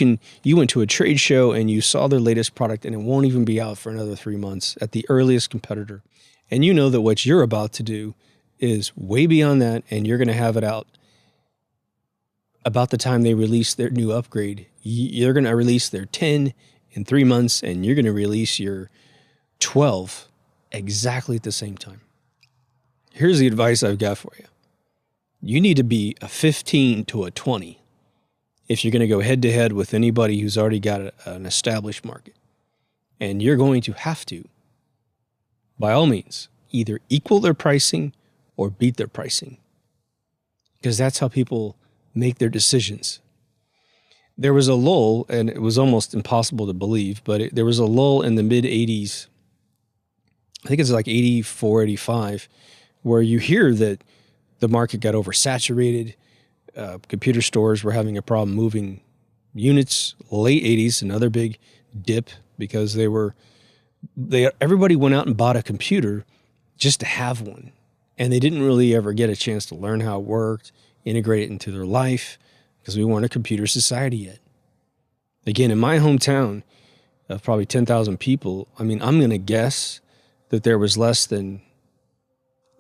went to a trade show and you saw their latest product and it won't even be out for another 3 months at the earliest competitor. And you know that what you're about to do is way beyond that, and you're going to have it out about the time they release their new upgrade. You're going to release their 10 in 3 months, and you're going to release your 12 exactly at the same time. Here's the advice I've got for you. You need to be a 15 to a 20 if you're going to go head-to-head with anybody who's already got an established market. And you're going to have to, by all means, either equal their pricing or beat their pricing, because that's how people make their decisions. There was a lull, and it was almost impossible to believe, but there was a lull in the mid-'80s, I think it's like 84, 85, where you hear that the market got oversaturated, computer stores were having a problem moving units. Late 80s, another big dip, because everybody went out and bought a computer just to have one. And they didn't really ever get a chance to learn how it worked, integrate it into their life, because we weren't a computer society yet. Again, in my hometown of probably 10,000 people, I'm going to guess that there was less than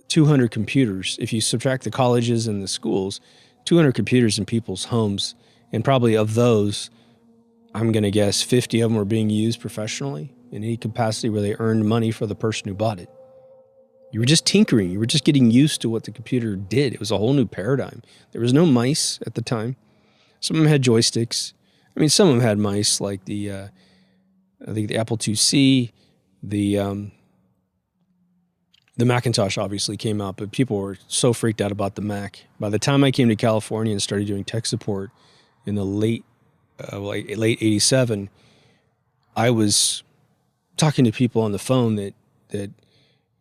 200 computers. If you subtract the colleges and the schools, 200 computers in people's homes. And probably of those, I'm going to guess 50 of them were being used professionally in any capacity where they earned money for the person who bought it. You were just tinkering. You were just getting used to what the computer did. It was a whole new paradigm. There was no mice at the time. Some of them had joysticks. Some of them had mice, like I think the Apple IIc, the Macintosh obviously came out, but people were so freaked out about the Mac. By the time I came to California and started doing tech support in the late 87, I was talking to people on the phone that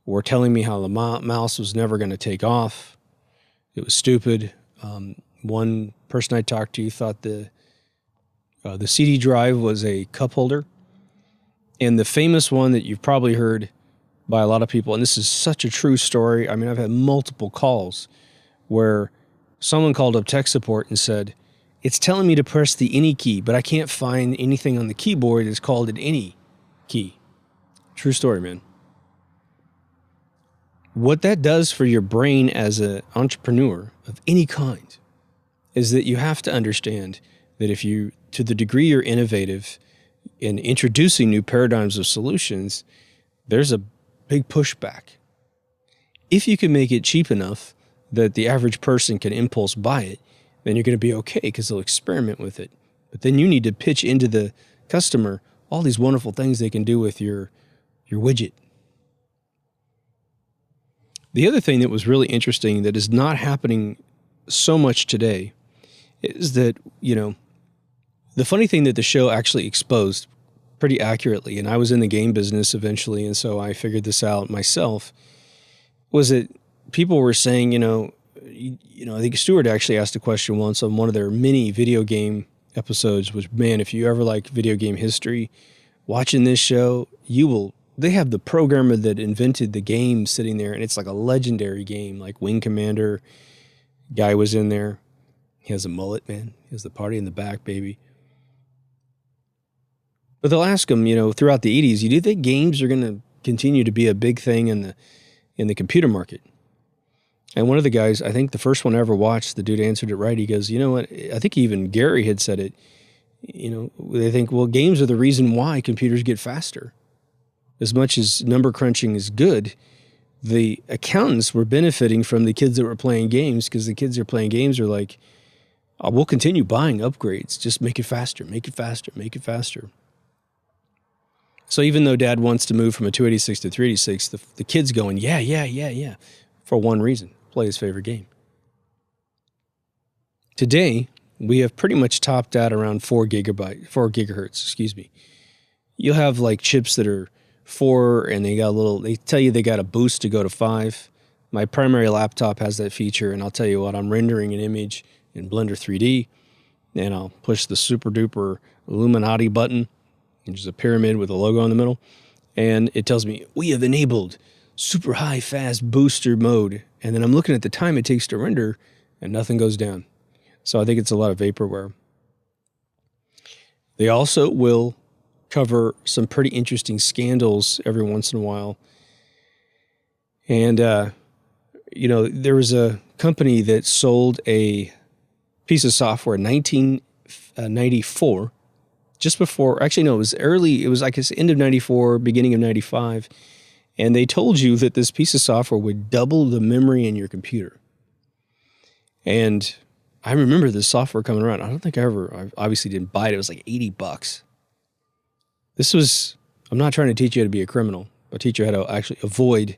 were telling me how the mouse was never going to take off. It was stupid. One person I talked to thought the CD drive was a cup holder. And the famous one that you've probably heard by a lot of people, and this is such a true story. I've had multiple calls where someone called up tech support and said, it's telling me to press the any key, but I can't find anything on the keyboard that's called an any key. True story, man. What that does for your brain as an entrepreneur of any kind is that you have to understand that if you, to the degree you're innovative in introducing new paradigms of solutions, there's a big pushback. If you can make it cheap enough that the average person can impulse buy it, then you're going to be okay because they'll experiment with it. But then you need to pitch into the customer all these wonderful things they can do with your widget. The other thing that was really interesting that is not happening so much today is that, the funny thing that the show actually exposed pretty accurately, and I was in the game business eventually, and so I figured this out myself, was that people were saying, I think Stewart actually asked a question once on one of their mini video game episodes, was, man, if you ever like video game history, watching this show, they have the programmer that invented the game sitting there, and it's like a legendary game, like Wing Commander. Guy was in there. He has a mullet, man. He has the party in the back, baby. But they'll ask him, throughout the 80s, do you think games are going to continue to be a big thing in the computer market? And one of the guys, I think the first one I ever watched, the dude answered it right. He goes, you know what? I think even Gary had said it. They think, well, games are the reason why computers get faster. As much as number crunching is good, the accountants were benefiting from the kids that were playing games, because the kids that are playing games are like, oh, we'll continue buying upgrades. Just make it faster, make it faster, make it faster. So even though dad wants to move from a 286 to 386, the kid's going, yeah, for one reason, play his favorite game. Today, we have pretty much topped out around 4 gigahertz. You'll have like chips that are 4 and they tell you they got a boost to go to 5. My primary laptop has that feature, and I'll tell you what, I'm rendering an image in Blender 3D, and I'll push the super duper Illuminati button, which is a pyramid with a logo in the middle, and it tells me, we have enabled super high fast booster mode, and then I'm looking at the time it takes to render, and nothing goes down. So I think it's a lot of vaporware. They also will cover some pretty interesting scandals every once in a while. And, there was a company that sold a piece of software in 1994, just before, actually, no, it was early, it was like end of 94, beginning of 95. And they told you that this piece of software would double the memory in your computer. And I remember this software coming around. I obviously didn't buy it. It was like $80. I'm not trying to teach you how to be a criminal, but teach you how to actually avoid,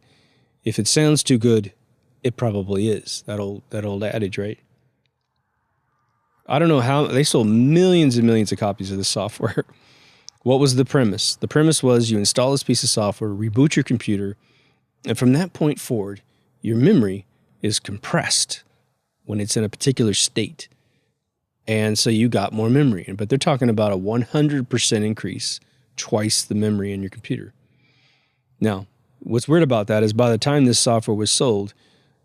if it sounds too good, it probably is. That old adage, right? I don't know how, they sold millions and millions of copies of this software. What was the premise? The premise was you install this piece of software, reboot your computer, and from that point forward, your memory is compressed when it's in a particular state. And so you got more memory. But they're talking about a 100% increase, twice the memory in your computer. Now, what's weird about that is by the time this software was sold,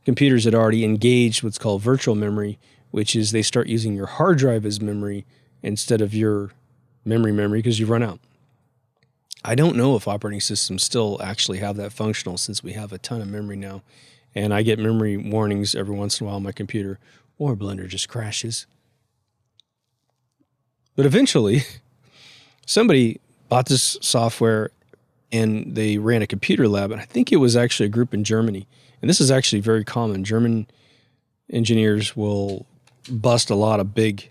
computers had already engaged what's called virtual memory, which is they start using your hard drive as memory instead of your memory because you've run out. I don't know if operating systems still actually have that functional, since we have a ton of memory now. And I get memory warnings every once in a while on my computer, or Blender just crashes. But eventually, somebody bought this software and they ran a computer lab, and I think it was actually a group in Germany. And this is actually very common. German engineers will bust a lot of big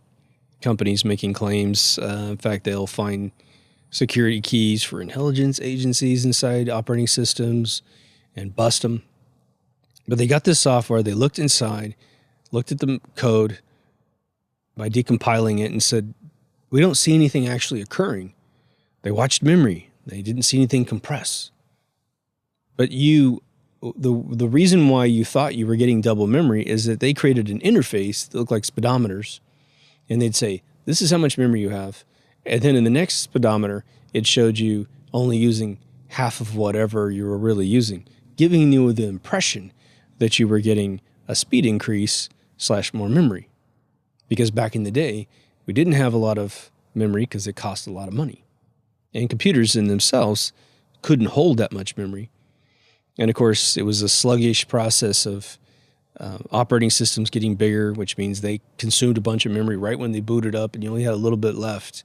companies making claims. In fact, they'll find security keys for intelligence agencies inside operating systems and bust them. But they got this software, they looked inside, looked at the code by decompiling it and said, we don't see anything actually occurring. They watched memory. They didn't see anything compress. But the reason why you thought you were getting double memory is that they created an interface that looked like speedometers. And they'd say, this is how much memory you have. And then in the next speedometer, it showed you only using half of whatever you were really using, giving you the impression that you were getting a speed increase / more memory. Because back in the day, we didn't have a lot of memory because it cost a lot of money. And computers in themselves couldn't hold that much memory. And of course, it was a sluggish process of operating systems getting bigger, which means they consumed a bunch of memory right when they booted up, and you only had a little bit left.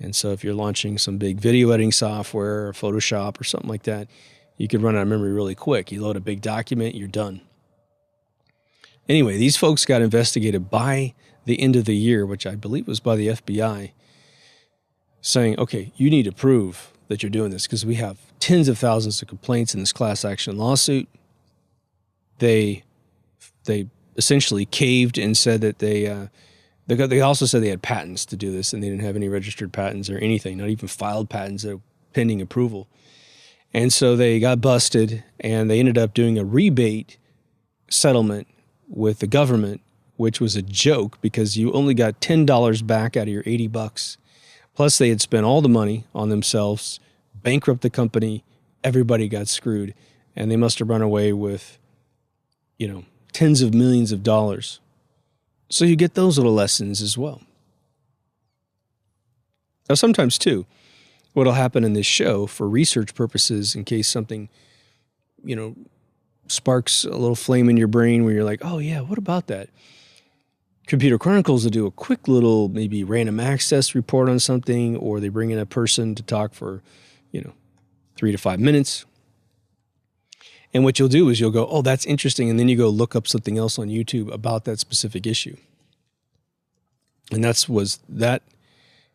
And so if you're launching some big video editing software or Photoshop or something like that, you could run out of memory really quick. You load a big document, you're done. Anyway, these folks got investigated by the end of the year, which I believe was by the FBI, saying, okay, you need to prove that you're doing this because we have tens of thousands of complaints in this class action lawsuit. They essentially caved and said that they also said they had patents to do this, and they didn't have any registered patents or anything, not even filed patents that are pending approval. And so they got busted, and they ended up doing a rebate settlement with the government, which was a joke because you only got $10 back out of your $80. Plus they had spent all the money on themselves, bankrupt the company, everybody got screwed, and they must have run away with, tens of millions of dollars. So you get those little lessons as well. Now sometimes too, what'll happen in this show for research purposes, in case something, sparks a little flame in your brain where you're like, oh yeah, what about that? Computer Chronicles will do a quick little maybe random access report on something, or they bring in a person to talk for, 3 to 5 minutes. And what you'll do is you'll go, oh, that's interesting. And then you go look up something else on YouTube about that specific issue. And that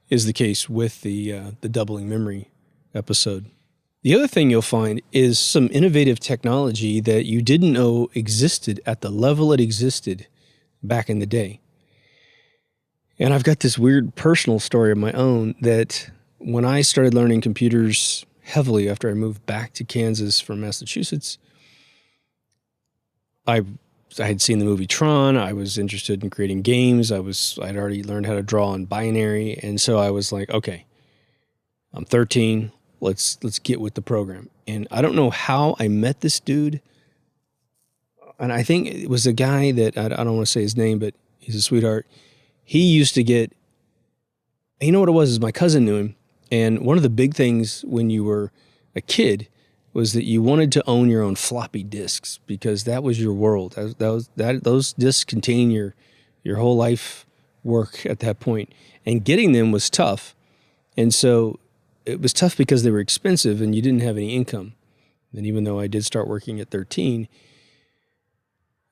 is the case with the doubling memory episode. The other thing you'll find is some innovative technology that you didn't know existed at the level it existed back in the day. And I've got this weird personal story of my own that when I started learning computers heavily after I moved back to Kansas from Massachusetts, I had seen the movie Tron. I was interested in creating games. I'd already learned how to draw in binary. And so I was like, okay, I'm 13. Let's get with the program. And I don't know how I met this dude. And I think it was a guy that, I don't want to say his name, but he's a sweetheart. He used to get, you know what it was, is my cousin knew him. And one of the big things when you were a kid was that you wanted to own your own floppy disks because that was your world. Those disks contain your whole life work at that point. And getting them was tough. And so it was tough because they were expensive and you didn't have any income. And even though I did start working at 13,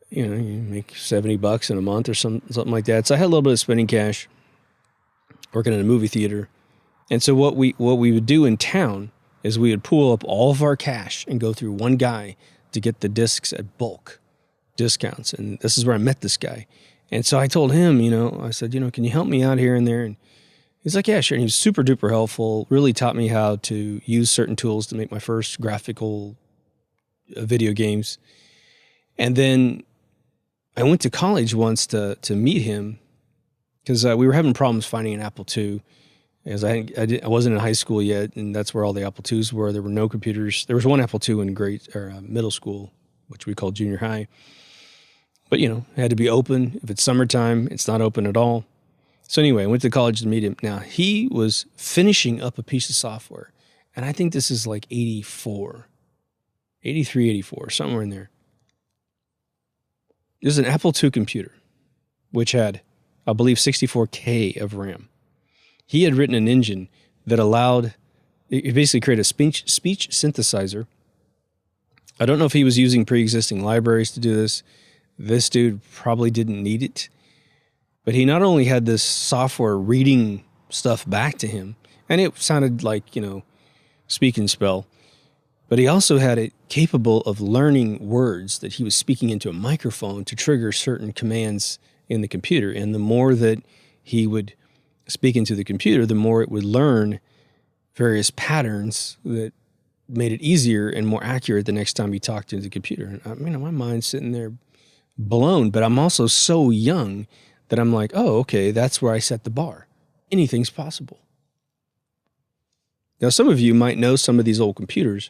you make $70 in a month or something like that. So I had a little bit of spending cash working in a movie theater. And so what we would do in town is we would pool up all of our cash and go through one guy to get the discs at bulk discounts. And this is where I met this guy. And so I told him, I said, can you help me out here and there? And he's like, yeah, sure. And he was super duper helpful, really taught me how to use certain tools to make my first graphical video games. And then I went to college once to meet him because we were having problems finding an Apple II. Because I wasn't in high school yet, and that's where all the Apple IIs were. There were no computers. There was one Apple II in middle school, which we called junior high. But, it had to be open. If it's summertime, it's not open at all. So anyway, I went to college to meet him. Now, he was finishing up a piece of software, and I think this is like 84, 83, 84, somewhere in there. This is an Apple II computer, which had, I believe, 64K of RAM. He had written an engine that it basically created a speech synthesizer. I don't know if he was using pre-existing libraries to do this. This dude probably didn't need it. But he not only had this software reading stuff back to him, and it sounded like, speak and spell, but he also had it capable of learning words that he was speaking into a microphone to trigger certain commands in the computer. And the more that he would speak into the computer, the more it would learn various patterns that made it easier and more accurate the next time he talked to the computer. And my mind's sitting there blown, but I'm also so young that I'm like, oh, okay, that's where I set the bar. Anything's possible. Now, some of you might know some of these old computers,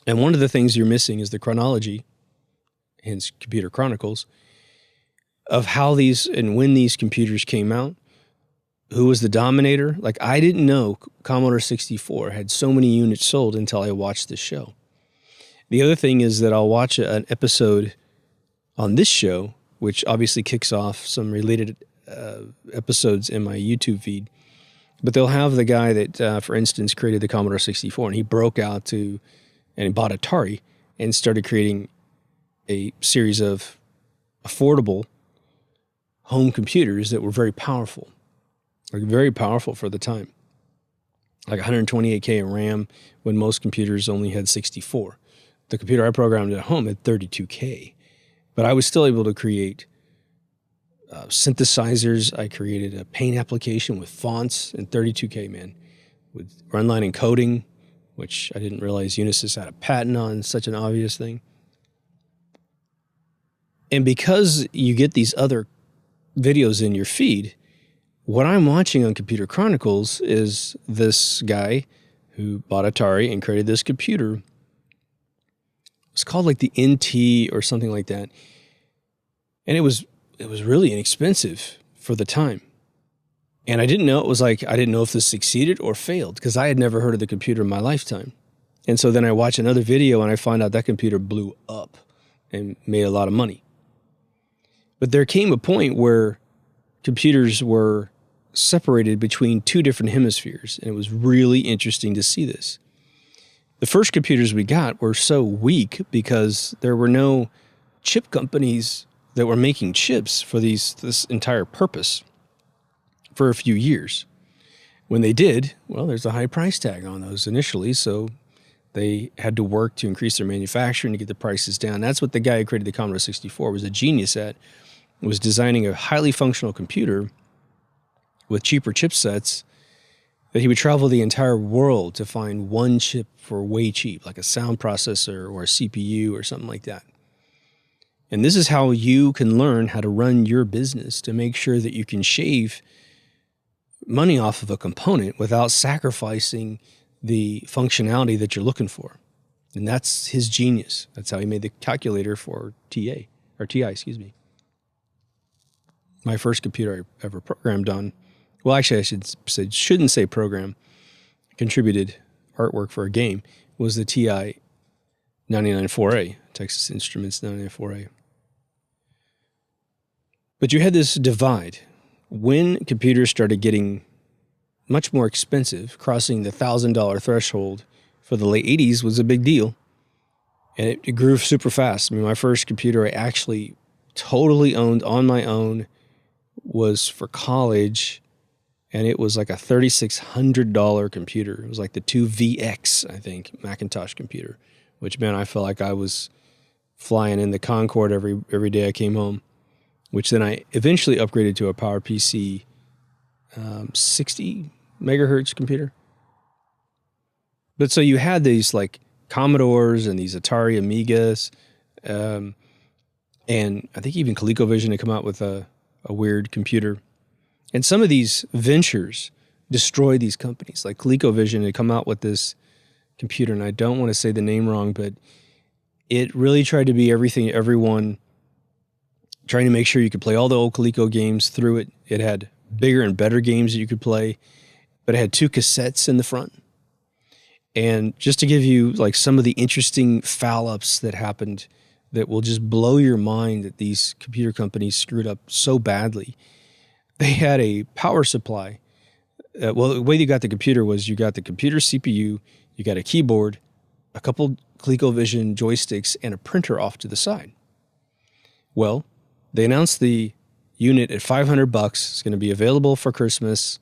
and one of the things you're missing is the chronology, hence Computer Chronicles, of how these and when these computers came out. Who was the dominator? Like, I didn't know Commodore 64 had so many units sold until I watched this show. The other thing is that I'll watch an episode on this show, which obviously kicks off some related episodes in my YouTube feed. But they'll have the guy that, for instance, created the Commodore 64, and he broke out and he bought Atari and started creating a series of affordable home computers that were very powerful. Like very powerful for the time. Like 128K in RAM when most computers only had 64. The computer I programmed at home had 32K. But I was still able to create synthesizers. I created a paint application with fonts in 32K, man. With run-line encoding, which I didn't realize Unisys had a patent on, such an obvious thing. And because you get these other videos in your feed, what I'm watching on Computer Chronicles is this guy who bought Atari and created this computer. It's called like the NT or something like that. And it was really inexpensive for the time. And I didn't know I didn't know if this succeeded or failed because I had never heard of the computer in my lifetime. And so then I watch another video and I find out that computer blew up and made a lot of money. But there came a point where computers were separated between two different hemispheres, and it was really interesting to see this. The first computers we got were so weak because there were no chip companies that were making chips for this entire purpose for a few years. When they did, well, there's a high price tag on those initially, so they had to work to increase their manufacturing to get the prices down. That's what the guy who created the Commodore 64 was a genius at, was designing a highly functional computer with cheaper chipsets that he would travel the entire world to find one chip for way cheap, like a sound processor or a CPU or something like that. And this is how you can learn how to run your business to make sure that you can shave money off of a component without sacrificing the functionality that you're looking for. And that's his genius. That's how he made the calculator for TI, excuse me. My first computer I ever programmed on, well, actually, shouldn't say program, contributed artwork for a game, was the TI 994A, Texas Instruments 994A. But you had this divide. When computers started getting much more expensive, crossing the $1,000 threshold for the late 80s was a big deal. And it grew super fast. I mean, my first computer I actually totally owned on my own was for college, and it was like a $3,600 computer. It was like the 2VX, I think, Macintosh computer, which, man, I felt like I was flying in the Concorde every day I came home, which then I eventually upgraded to a PowerPC 60 megahertz computer. But so you had these like Commodores and these Atari Amigas, and I think even ColecoVision had come out with a weird computer. And some of these ventures destroyed these companies. Like ColecoVision had come out with this computer, and I don't want to say the name wrong, but it really tried to be everything, everyone, trying to make sure you could play all the old Coleco games through it. It had bigger and better games that you could play, but it had 2 cassettes in the front. And just to give you like some of the interesting foul-ups that happened that will just blow your mind that these computer companies screwed up so badly. They had a power supply. Well, the way you got the computer was you got the computer CPU, you got a keyboard, a couple ColecoVision joysticks, and a printer off to the side. Well, they announced the unit at $500. It's going to be available for Christmas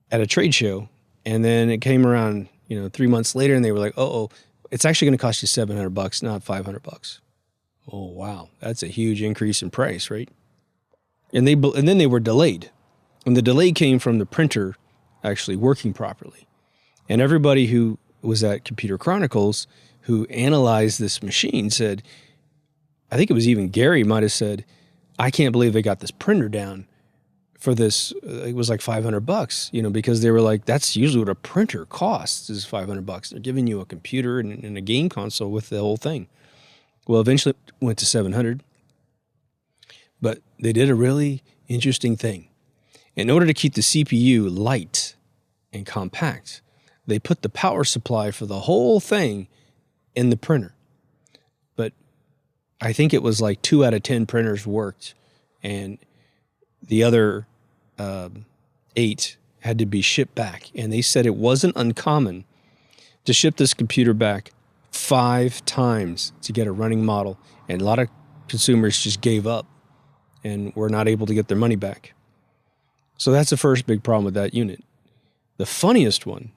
at a trade show. And then it came around, 3 months later, and they were like, oh, it's actually going to cost you $700, not $500. Oh, wow. That's a huge increase in price, right? And then they were delayed. And the delay came from the printer actually working properly. And everybody who was at Computer Chronicles who analyzed this machine said, I think it was even Gary might have said, I can't believe they got this printer down for this. It was like $500, because they were like, that's usually what a printer costs is $500. They're giving you a computer and a game console with the whole thing. Well, eventually it went to $700, but they did a really interesting thing. In order to keep the CPU light and compact, they put the power supply for the whole thing in the printer. But I think it was like 2 out of 10 printers worked, and the other 8 had to be shipped back. And they said it wasn't uncommon to ship this computer back 5 times to get a running model. And a lot of consumers just gave up and were not able to get their money back. So that's the first big problem with that unit. The funniest one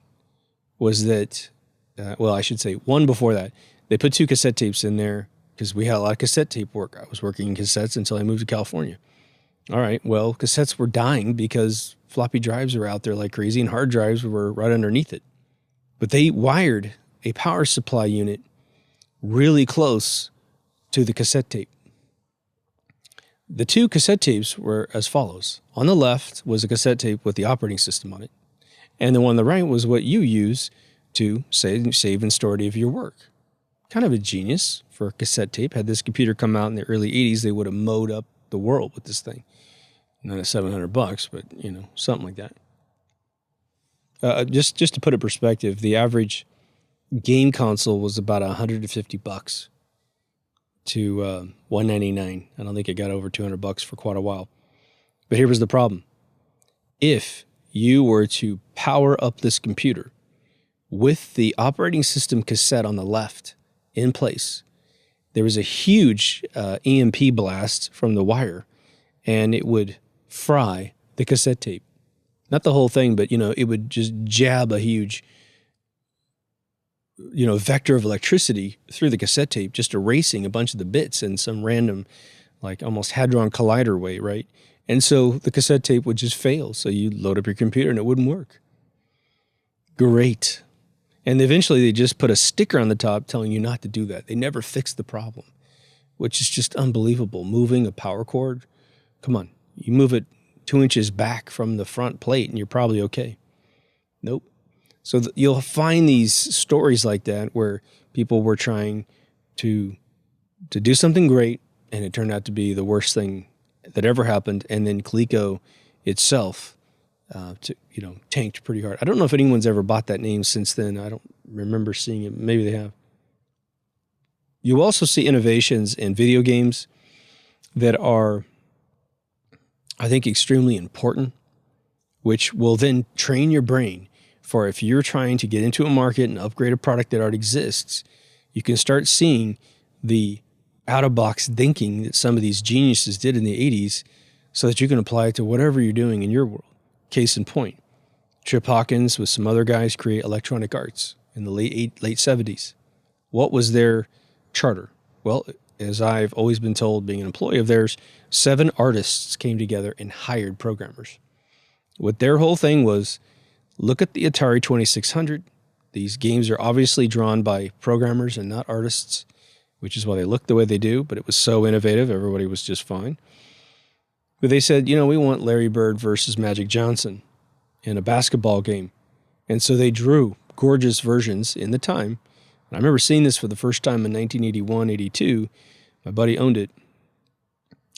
was that, I should say one before that. They put 2 cassette tapes in there because we had a lot of cassette tape work. I was working in cassettes until I moved to California. All right, well, cassettes were dying because floppy drives were out there like crazy and hard drives were right underneath it. But they wired a power supply unit really close to the cassette tape. The 2 cassette tapes were as follows. On the left was a cassette tape with the operating system on it. And the one on the right was what you use to save and store any of your work. Kind of a genius for a cassette tape. Had this computer come out in the early 80s, they would have mowed up the world with this thing. Not at $700, but, something like that. Just to put it in perspective, the average game console was about $150 to $199. I don't think it got over $200 for quite a while. But here was the problem. If you were to power up this computer with the operating system cassette on the left in place, there was a huge EMP blast from the wire, and it would fry the cassette tape. Not the whole thing, but, it would just jab a huge, vector of electricity through the cassette tape, just erasing a bunch of the bits in some random, like almost Hadron Collider way, right? And so the cassette tape would just fail. So you'd load up your computer and it wouldn't work. Great. And eventually they just put a sticker on the top telling you not to do that. They never fixed the problem, which is just unbelievable. Moving a power cord, come on, you move it 2 inches back from the front plate and you're probably okay. Nope. So you'll find these stories like that where people were trying to do something great and it turned out to be the worst thing that ever happened. And then Coleco itself, tanked pretty hard. I don't know if anyone's ever bought that name since then. I don't remember seeing it. Maybe they have. You also see innovations in video games that are, I think, extremely important, which will then train your brain for if you're trying to get into a market and upgrade a product that already exists, you can start seeing the out-of-box thinking that some of these geniuses did in the 80s so that you can apply it to whatever you're doing in your world. Case in point, Trip Hawkins with some other guys create Electronic Arts in the late 70s. What was their charter? Well, as I've always been told, being an employee of theirs, 7 artists came together and hired programmers. What their whole thing was, look at the Atari 2600. These games are obviously drawn by programmers and not artists, which is why they look the way they do, but it was so innovative, everybody was just fine. But they said, we want Larry Bird versus Magic Johnson in a basketball game. And so they drew gorgeous versions in the time. And I remember seeing this for the first time in 1981, 82. My buddy owned it.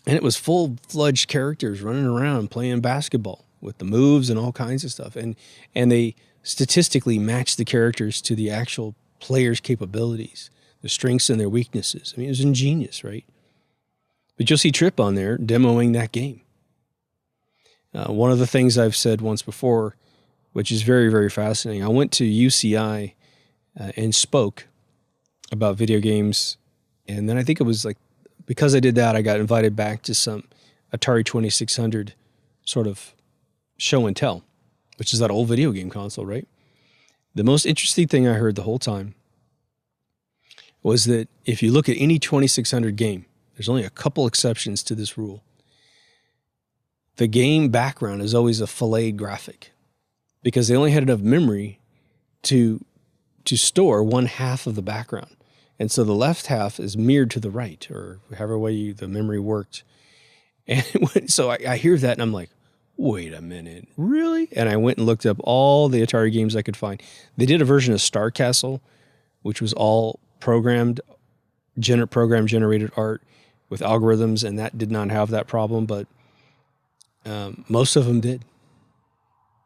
And it was full-fledged characters running around playing basketball with the moves and all kinds of stuff. And they statistically matched the characters to the actual players' capabilities, their strengths and their weaknesses. I mean, it was ingenious, right? But you'll see Trip on there demoing that game. One of the things I've said once before, which is very, very fascinating, I went to UCI and spoke about video games. And then I think it was like, because I did that, I got invited back to some Atari 2600 sort of show and tell, which is that old video game console, right? The most interesting thing I heard the whole time was that if you look at any 2600 game, there's only a couple exceptions to this rule. The game background is always a filleted graphic because they only had enough memory to store one half of the background. And so the left half is mirrored to the right, or however way the memory worked. And so I hear that and I'm like, wait a minute, really? And I went and looked up all the Atari games I could find. They did a version of Star Castle, which was all program generated art with algorithms, and that did not have that problem, but most of them did.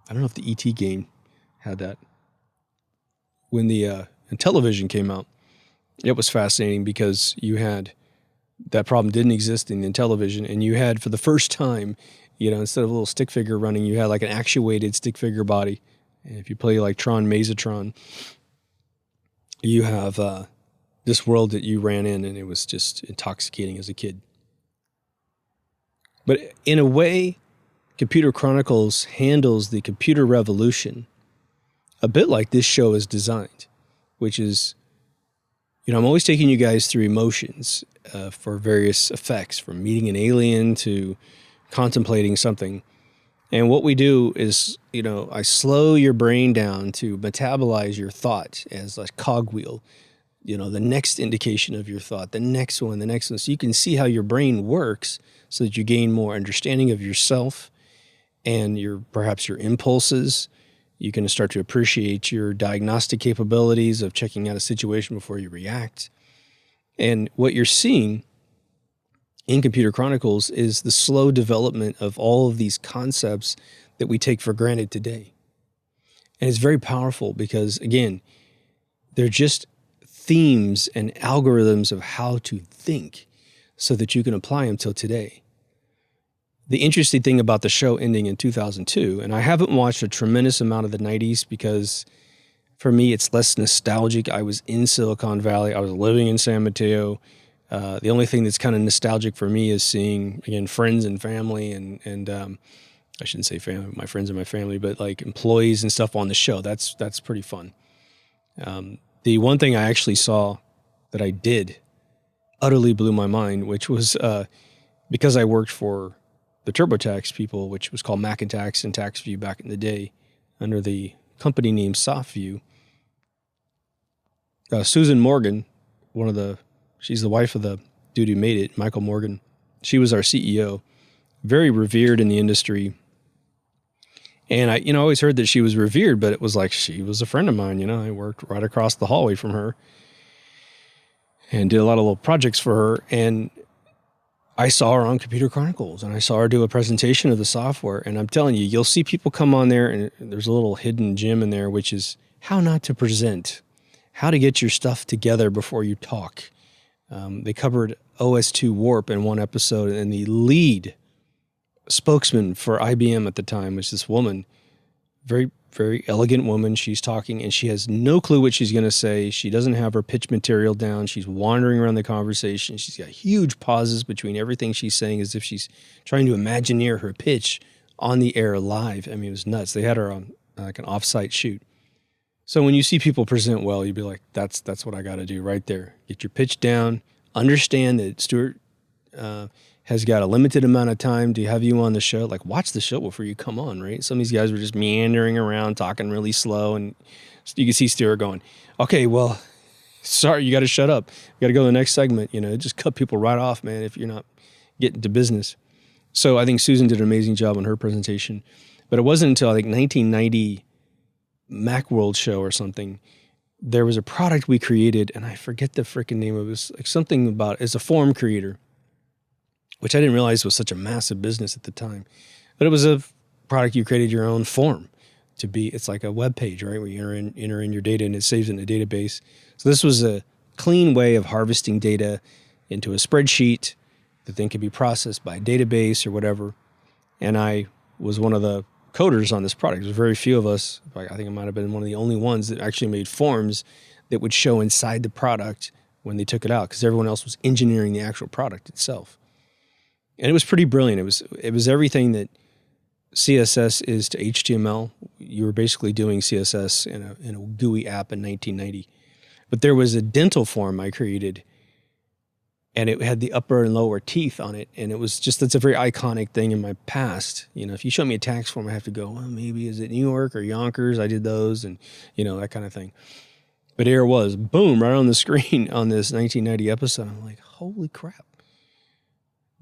I don't know if the ET game had that. When the Intellivision came out, it was fascinating because you had that problem didn't exist in the Intellivision, and you had, for the first time, instead of a little stick figure running, you had like an actuated stick figure body. And if you play like Tron Mesotron, you have this world that you ran in, and it was just intoxicating as a kid. But in a way, Computer Chronicles handles the computer revolution a bit like this show is designed, which is, I'm always taking you guys through emotions for various effects, from meeting an alien to contemplating something. And what we do is, I slow your brain down to metabolize your thought as a cogwheel, the next indication of your thought, the next one, so you can see how your brain works so that you gain more understanding of yourself and perhaps your impulses. You can start to appreciate your diagnostic capabilities of checking out a situation before you react. And what you're seeing in Computer Chronicles is the slow development of all of these concepts that we take for granted today. And it's very powerful because, again, they're just themes and algorithms of how to think so that you can apply them till today. The interesting thing about the show ending in 2002, and I haven't watched a tremendous amount of the 90s because For me, it's less nostalgic. I was in Silicon Valley. I was living in San Mateo. The only thing that's kind of nostalgic for me is seeing, again, friends and family and I shouldn't say family, my friends and my family, but like employees and stuff on the show. That's pretty fun. The one thing I actually saw that I did utterly blew my mind, which was because I worked for the TurboTax people, which was called Macintax and TaxView back in the day under the company name SoftView. Susan Morgan, she's the wife of the dude who made it, Michael Morgan. She was our CEO, very revered in the industry. And I always heard that she was revered, but it was like she was a friend of mine. I worked right across the hallway from her and did a lot of little projects for her. And I saw her on Computer Chronicles, and I saw her do a presentation of the software. And I'm telling you, you'll see people come on there, and there's a little hidden gem in there, which is how not to present, how to get your stuff together before you talk. They covered OS2 Warp in one episode, and the lead spokesman for IBM at the time was this woman, very, very elegant woman. She's talking, and she has no clue what she's going to say. She doesn't have her pitch material down. She's wandering around the conversation. She's got huge pauses between everything she's saying as if she's trying to imagineer her pitch on the air live. I mean, it was nuts. They had her on like an off-site shoot. So when you see people present well, you'd be like, that's what I got to do right there. Get your pitch down. Understand that Stewart has got a limited amount of time to have you on the show. Like, watch the show before you come on, right? Some of these guys were just meandering around, talking really slow, and you can see Stewart going, okay, well, sorry, you got to shut up. You got to go to the next segment. Just cut people right off, man, if you're not getting to business. So I think Susan did an amazing job on her presentation. But it wasn't until, I think, 1990 Macworld show or something, there was a product we created, and I forget the freaking name of it. It was like something about, it's a form creator, which I didn't realize was such a massive business at the time. But it was a product you created your own form to be. It's like a web page, right, where you enter in your data and it saves in a database. So this was a clean way of harvesting data into a spreadsheet that then could be processed by a database or whatever. And I was one of the coders on this product. There's very few of us. I think I might have been one of the only ones that actually made forms that would show inside the product when they took it out, because everyone else was engineering the actual product itself. And it was pretty brilliant. It was everything that CSS is to HTML. You were basically doing CSS in a GUI app in 1990. But there was a dental form I created, and it had the upper and lower teeth on it. And it was just, that's a very iconic thing in my past. If you show me a tax form, I have to go, well, maybe is it New York or Yonkers? I did those, and that kind of thing. But here it was, boom, right on the screen on this 1990 episode. I'm like, holy crap.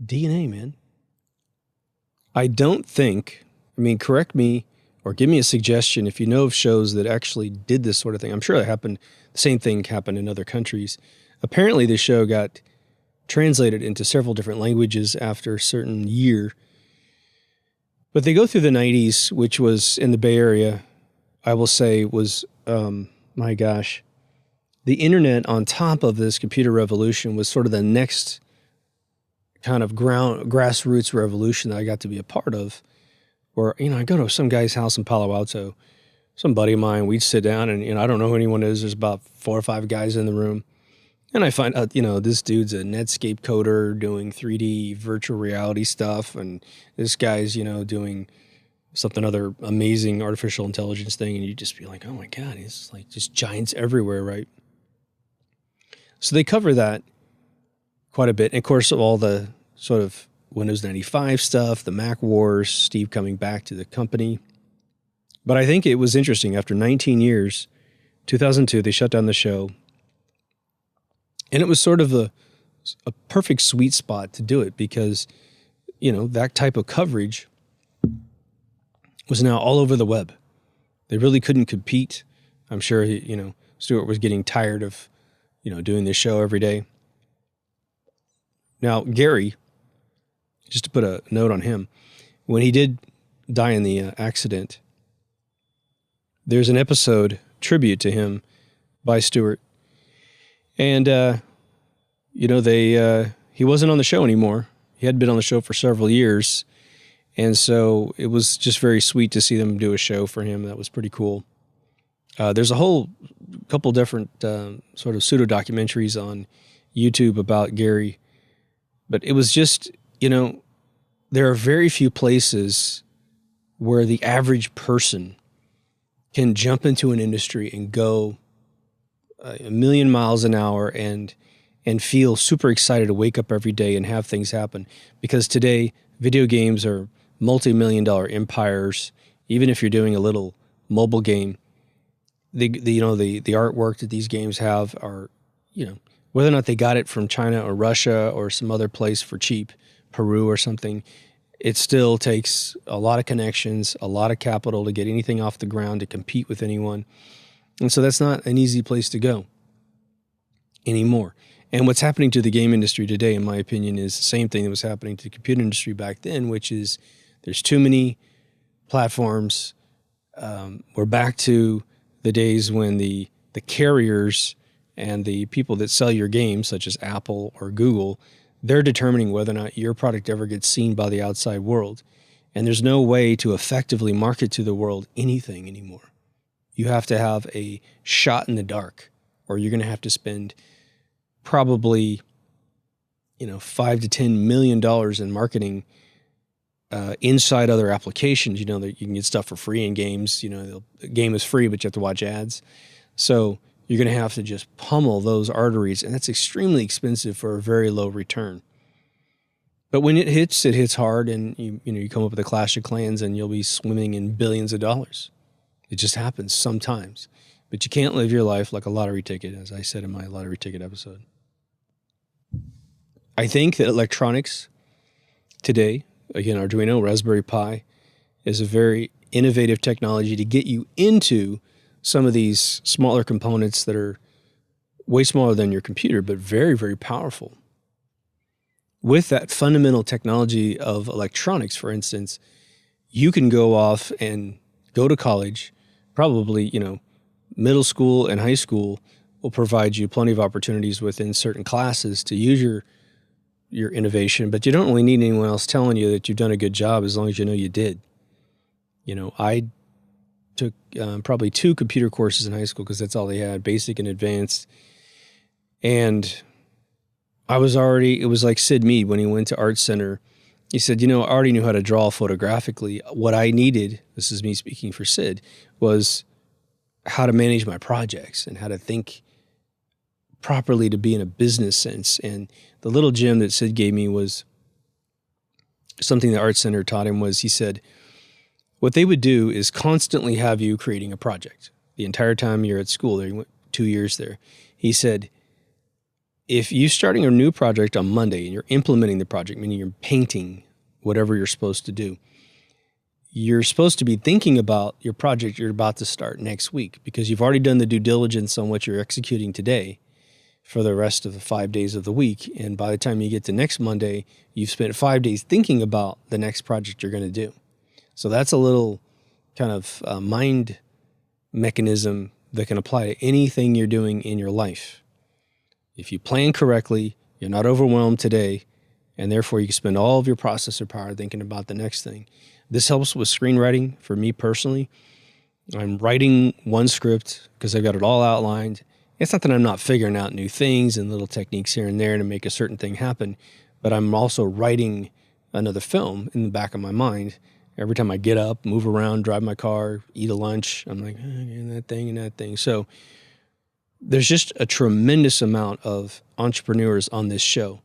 DNA, man. I don't think, correct me or give me a suggestion if you know of shows that actually did this sort of thing. I'm sure the same thing happened in other countries. Apparently the show got translated into several different languages after a certain year. But they go through the 90s, which was in the Bay Area, I will say was, my gosh, the internet on top of this computer revolution was sort of the next kind of grassroots revolution that I got to be a part of, where, I go to some guy's house in Palo Alto, some buddy of mine, we'd sit down and, I don't know who anyone is. There's about 4 or 5 guys in the room. And I find out, this dude's a Netscape coder doing 3D virtual reality stuff. And this guy's, doing something other amazing artificial intelligence thing. And you just be like, oh my God, it's like just giants everywhere, right? So they cover that quite a bit. And of course, all the sort of Windows 95 stuff, the Mac Wars, Steve coming back to the company. But I think it was interesting. After 19 years, 2002, they shut down the show. And it was sort of a perfect sweet spot to do it because, that type of coverage was now all over the web. They really couldn't compete. I'm sure, Stewart was getting tired of, doing this show every day. Now, Gary, just to put a note on him, when he did die in the accident, there's an episode tribute to him by Stewart. And, he wasn't on the show anymore. He had been on the show for several years. And so it was just very sweet to see them do a show for him. That was pretty cool. There's a whole couple different sort of pseudo documentaries on YouTube about Gary, but it was just, there are very few places where the average person can jump into an industry and go a million miles an hour and feel super excited to wake up every day and have things happen. Because today, video games are multi-million-dollar empires. Even if you're doing a little mobile game, the artwork that these games have are, whether or not they got it from China or Russia or some other place for cheap, Peru or something, it still takes a lot of connections, a lot of capital to get anything off the ground to compete with anyone. And so that's not an easy place to go anymore. And what's happening to the game industry today, in my opinion, is the same thing that was happening to the computer industry back then, which is there's too many platforms. We're back to the days when the carriers and the people that sell your games, such as Apple or Google, they're determining whether or not your product ever gets seen by the outside world. And there's no way to effectively market to the world anything anymore. You have to have a shot in the dark, or you're going to have to spend probably, $5 to $10 million in marketing inside other applications. That you can get stuff for free in games. The game is free, but you have to watch ads. So you're going to have to just pummel those arteries, and that's extremely expensive for a very low return. But when it hits hard, and you come up with a Clash of Clans, and you'll be swimming in billions of dollars. It just happens sometimes. But you can't live your life like a lottery ticket, as I said in my lottery ticket episode. I think that electronics today, again, Arduino, Raspberry Pi, is a very innovative technology to get you into some of these smaller components that are way smaller than your computer, but very, very powerful. With that fundamental technology of electronics, for instance, you can go off and go to college. Probably, middle school and high school will provide you plenty of opportunities within certain classes to use your innovation, but you don't really need anyone else telling you that you've done a good job as long as you know you did. I took probably 2 computer courses in high school because that's all they had, basic and advanced. And it was like Sid Mead when he went to Art Center. He said, I already knew how to draw photographically. What I needed, this is me speaking for Sid, was how to manage my projects and how to think properly to be in a business sense. And the little gem that Sid gave me was something the Art Center taught him. Was he said, what they would do is constantly have you creating a project the entire time you're at school. There, you went 2 years there. He said, if you're starting a new project on Monday and you're implementing the project, meaning you're painting whatever you're supposed to do, you're supposed to be thinking about your project you're about to start next week, because you've already done the due diligence on what you're executing today for the rest of the 5 days of the week. And by the time you get to next Monday, you've spent 5 days thinking about the next project you're going to do. So that's a little kind of mind mechanism that can apply to anything you're doing in your life. If you plan correctly, you're not overwhelmed today, and therefore you can spend all of your processor power thinking about the next thing. This helps with screenwriting for me personally. I'm writing one script because I've got it all outlined. It's not that I'm not figuring out new things and little techniques here and there to make a certain thing happen, but I'm also writing another film in the back of my mind. Every time I get up, move around, drive my car, eat a lunch, I'm like, and that thing. So there's just a tremendous amount of entrepreneurs on this show.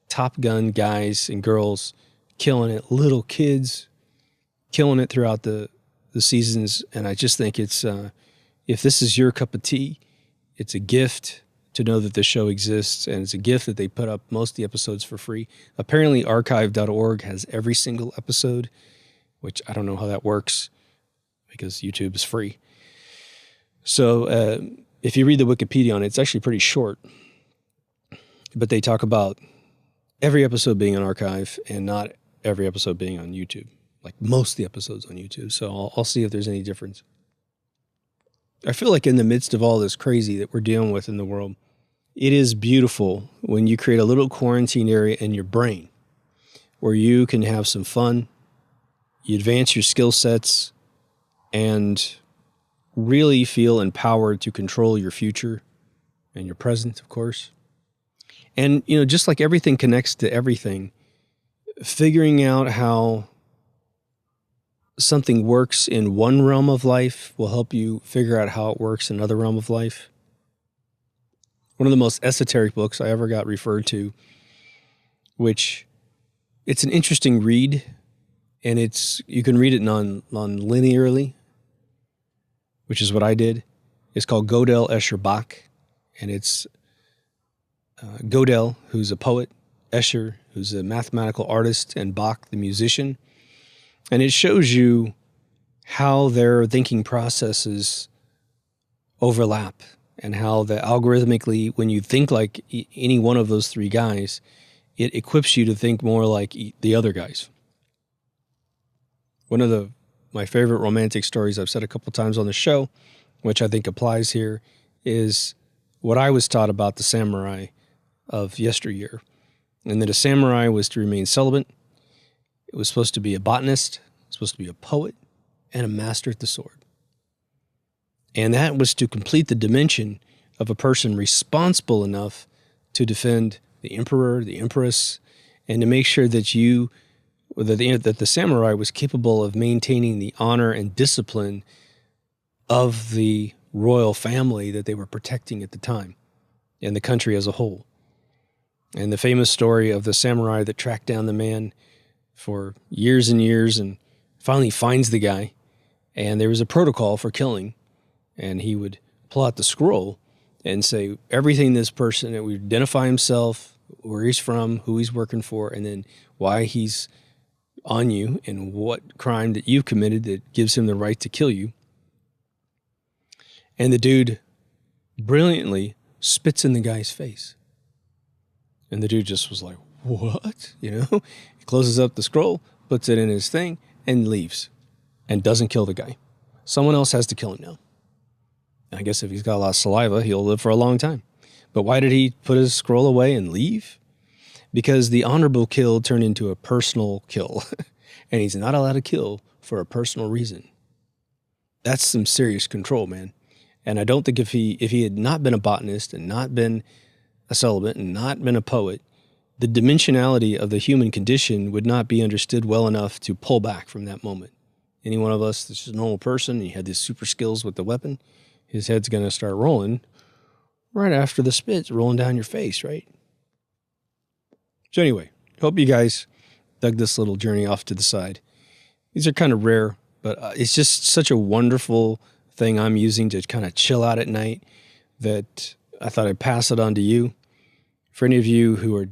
Top Gun guys and girls killing it, little kids killing it throughout the seasons. And I just think it's, if this is your cup of tea, it's a gift to know that this show exists, and it's a gift that they put up most of the episodes for free. Apparently archive.org has every single episode, which I don't know how that works because YouTube is free. So if you read the Wikipedia on it, it's actually pretty short, but they talk about every episode being an archive and not every episode being on YouTube, like most of the episodes on YouTube. So I'll see if there's any difference. I feel like in the midst of all this crazy that we're dealing with in the world, it is beautiful when you create a little quarantine area in your brain where you can have some fun, you advance your skill sets, and really feel empowered to control your future and your present, of course. And, just like everything connects to everything, figuring out how something works in one realm of life will help you figure out how it works in another realm of life. One of the most esoteric books I ever got referred to, which it's an interesting read, and you can read it non-linearly, which is what I did. It's called Gödel, Escher, Bach, and it's Gödel, who's a poet, Escher, who's a mathematical artist, and Bach, the musician. And it shows you how their thinking processes overlap and how algorithmically, when you think like any one of those three guys, it equips you to think more like the other guys. One of my favorite romantic stories I've said a couple times on the show, which I think applies here, is what I was taught about the samurai of yesteryear. And that a samurai was to remain celibate. It was supposed to be a botanist, supposed to be a poet, and a master at the sword. And that was to complete the dimension of a person responsible enough to defend the emperor, the empress, and to make sure that that the samurai was capable of maintaining the honor and discipline of the royal family that they were protecting at the time and the country as a whole. And the famous story of the samurai that tracked down the man for years and years and finally finds the guy, and there was a protocol for killing, and he would pull out the scroll and say everything this person, that would identify himself, where he's from, who he's working for, and then why he's on you and what crime that you've committed that gives him the right to kill you. And the dude brilliantly spits in the guy's face. And the dude just was like, what? He closes up the scroll, puts it in his thing, and leaves. And doesn't kill the guy. Someone else has to kill him now. I guess if he's got a lot of saliva, he'll live for a long time. But why did he put his scroll away and leave? Because the honorable kill turned into a personal kill. And he's not allowed to kill for a personal reason. That's some serious control, man. And I don't think if he had not been a botanist and not been a celibate and not been a poet, the dimensionality of the human condition would not be understood well enough to pull back from that moment. Any one of us that's just a normal person, and he had these super skills with the weapon, his head's going to start rolling right after the spit's rolling down your face, right? So anyway, hope you guys dug this little journey off to the side. These are kind of rare, but it's just such a wonderful thing I'm using to kind of chill out at night that I thought I'd pass it on to you. For any of you who are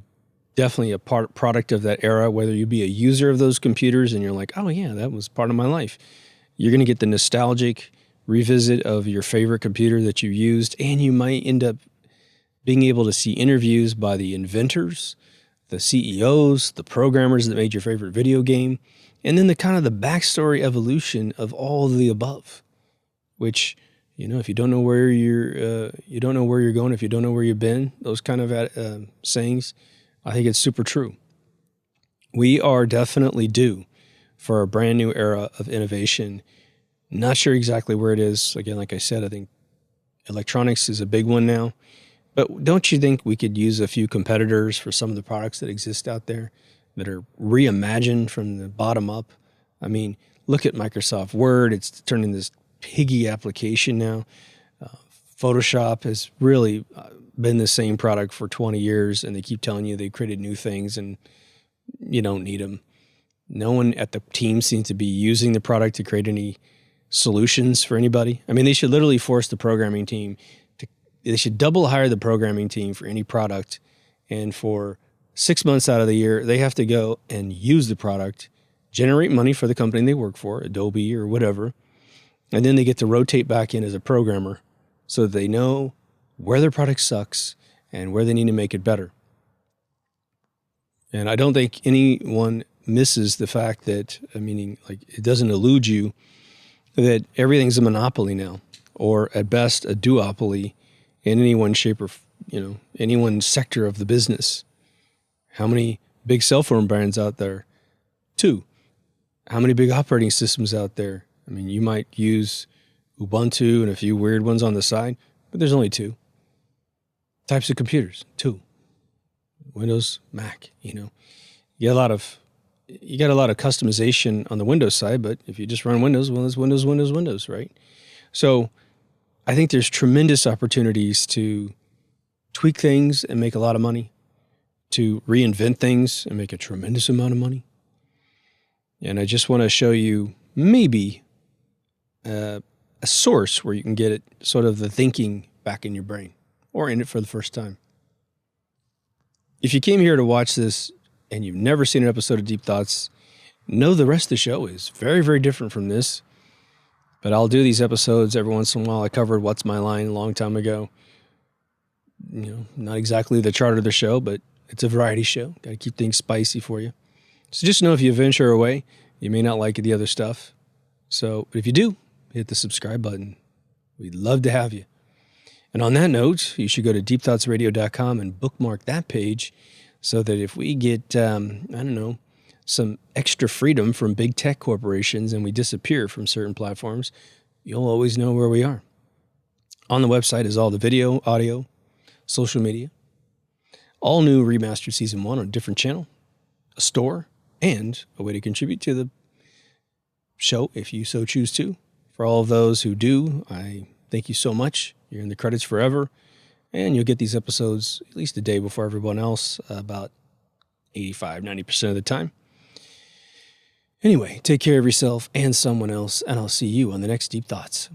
definitely a product of that era, whether you be a user of those computers and you're like, oh yeah, that was part of my life, you're going to get the nostalgic revisit of your favorite computer that you used, and you might end up being able to see interviews by the inventors, the CEOs, the programmers that made your favorite video game, and then the kind of the backstory evolution of all of the above, which, if you don't know where you don't know where you're going, if you don't know where you've been, those kind of sayings, I think it's super true. We are definitely due for a brand new era of innovation. Not sure exactly where it is. Again, like I said, I think electronics is a big one now. But don't you think we could use a few competitors for some of the products that exist out there that are reimagined from the bottom up? I mean, look at Microsoft Word. It's turning this piggy application now. Photoshop has really been the same product for 20 years, and they keep telling you they created new things, and you don't need them. No one at the team seems to be using the product to create any solutions for anybody. I mean, they should literally force the programming team they should double hire the programming team for any product. And for 6 months out of the year, they have to go and use the product, generate money for the company they work for, Adobe or whatever. And then they get to rotate back in as a programmer so that they know where their product sucks and where they need to make it better. And I don't think anyone misses the fact that, it doesn't elude you that everything's a monopoly now, or at best a duopoly in any one shape or, any one sector of the business. How many big cell phone brands out there? 2. How many big operating systems out there? You might use Ubuntu and a few weird ones on the side, but there's only two types of computers, two. Windows, Mac, you know. You got a lot of customization on the Windows side, but if you just run Windows, well, it's Windows, Windows, Windows, right? So I think there's tremendous opportunities to tweak things and make a lot of money, to reinvent things and make a tremendous amount of money. And I just want to show you maybe a source where you can get it, sort of the thinking back in your brain or in it for the first time. If you came here to watch this and you've never seen an episode of Deep Thoughts, know the rest of the show is very, very different from this. But I'll do these episodes every once in a while. I covered What's My Line a long time ago. You know, not exactly the charter of the show, but it's a variety show. Got to keep things spicy for you. So just know if you venture away, you may not like the other stuff. So if you do, hit the subscribe button. We'd love to have you. And on that note, you should go to deepthoughtsradio.com and bookmark that page so that if we get, some extra freedom from big tech corporations and we disappear from certain platforms, you'll always know where we are. On the website is all the video, audio, social media, all new remastered season 1 on a different channel, a store, and a way to contribute to the show if you so choose to. For all of those who do, I thank you so much. You're in the credits forever, and you'll get these episodes at least a day before everyone else, about 85-90% of the time. Anyway, take care of yourself and someone else, and I'll see you on the next Deep Thoughts.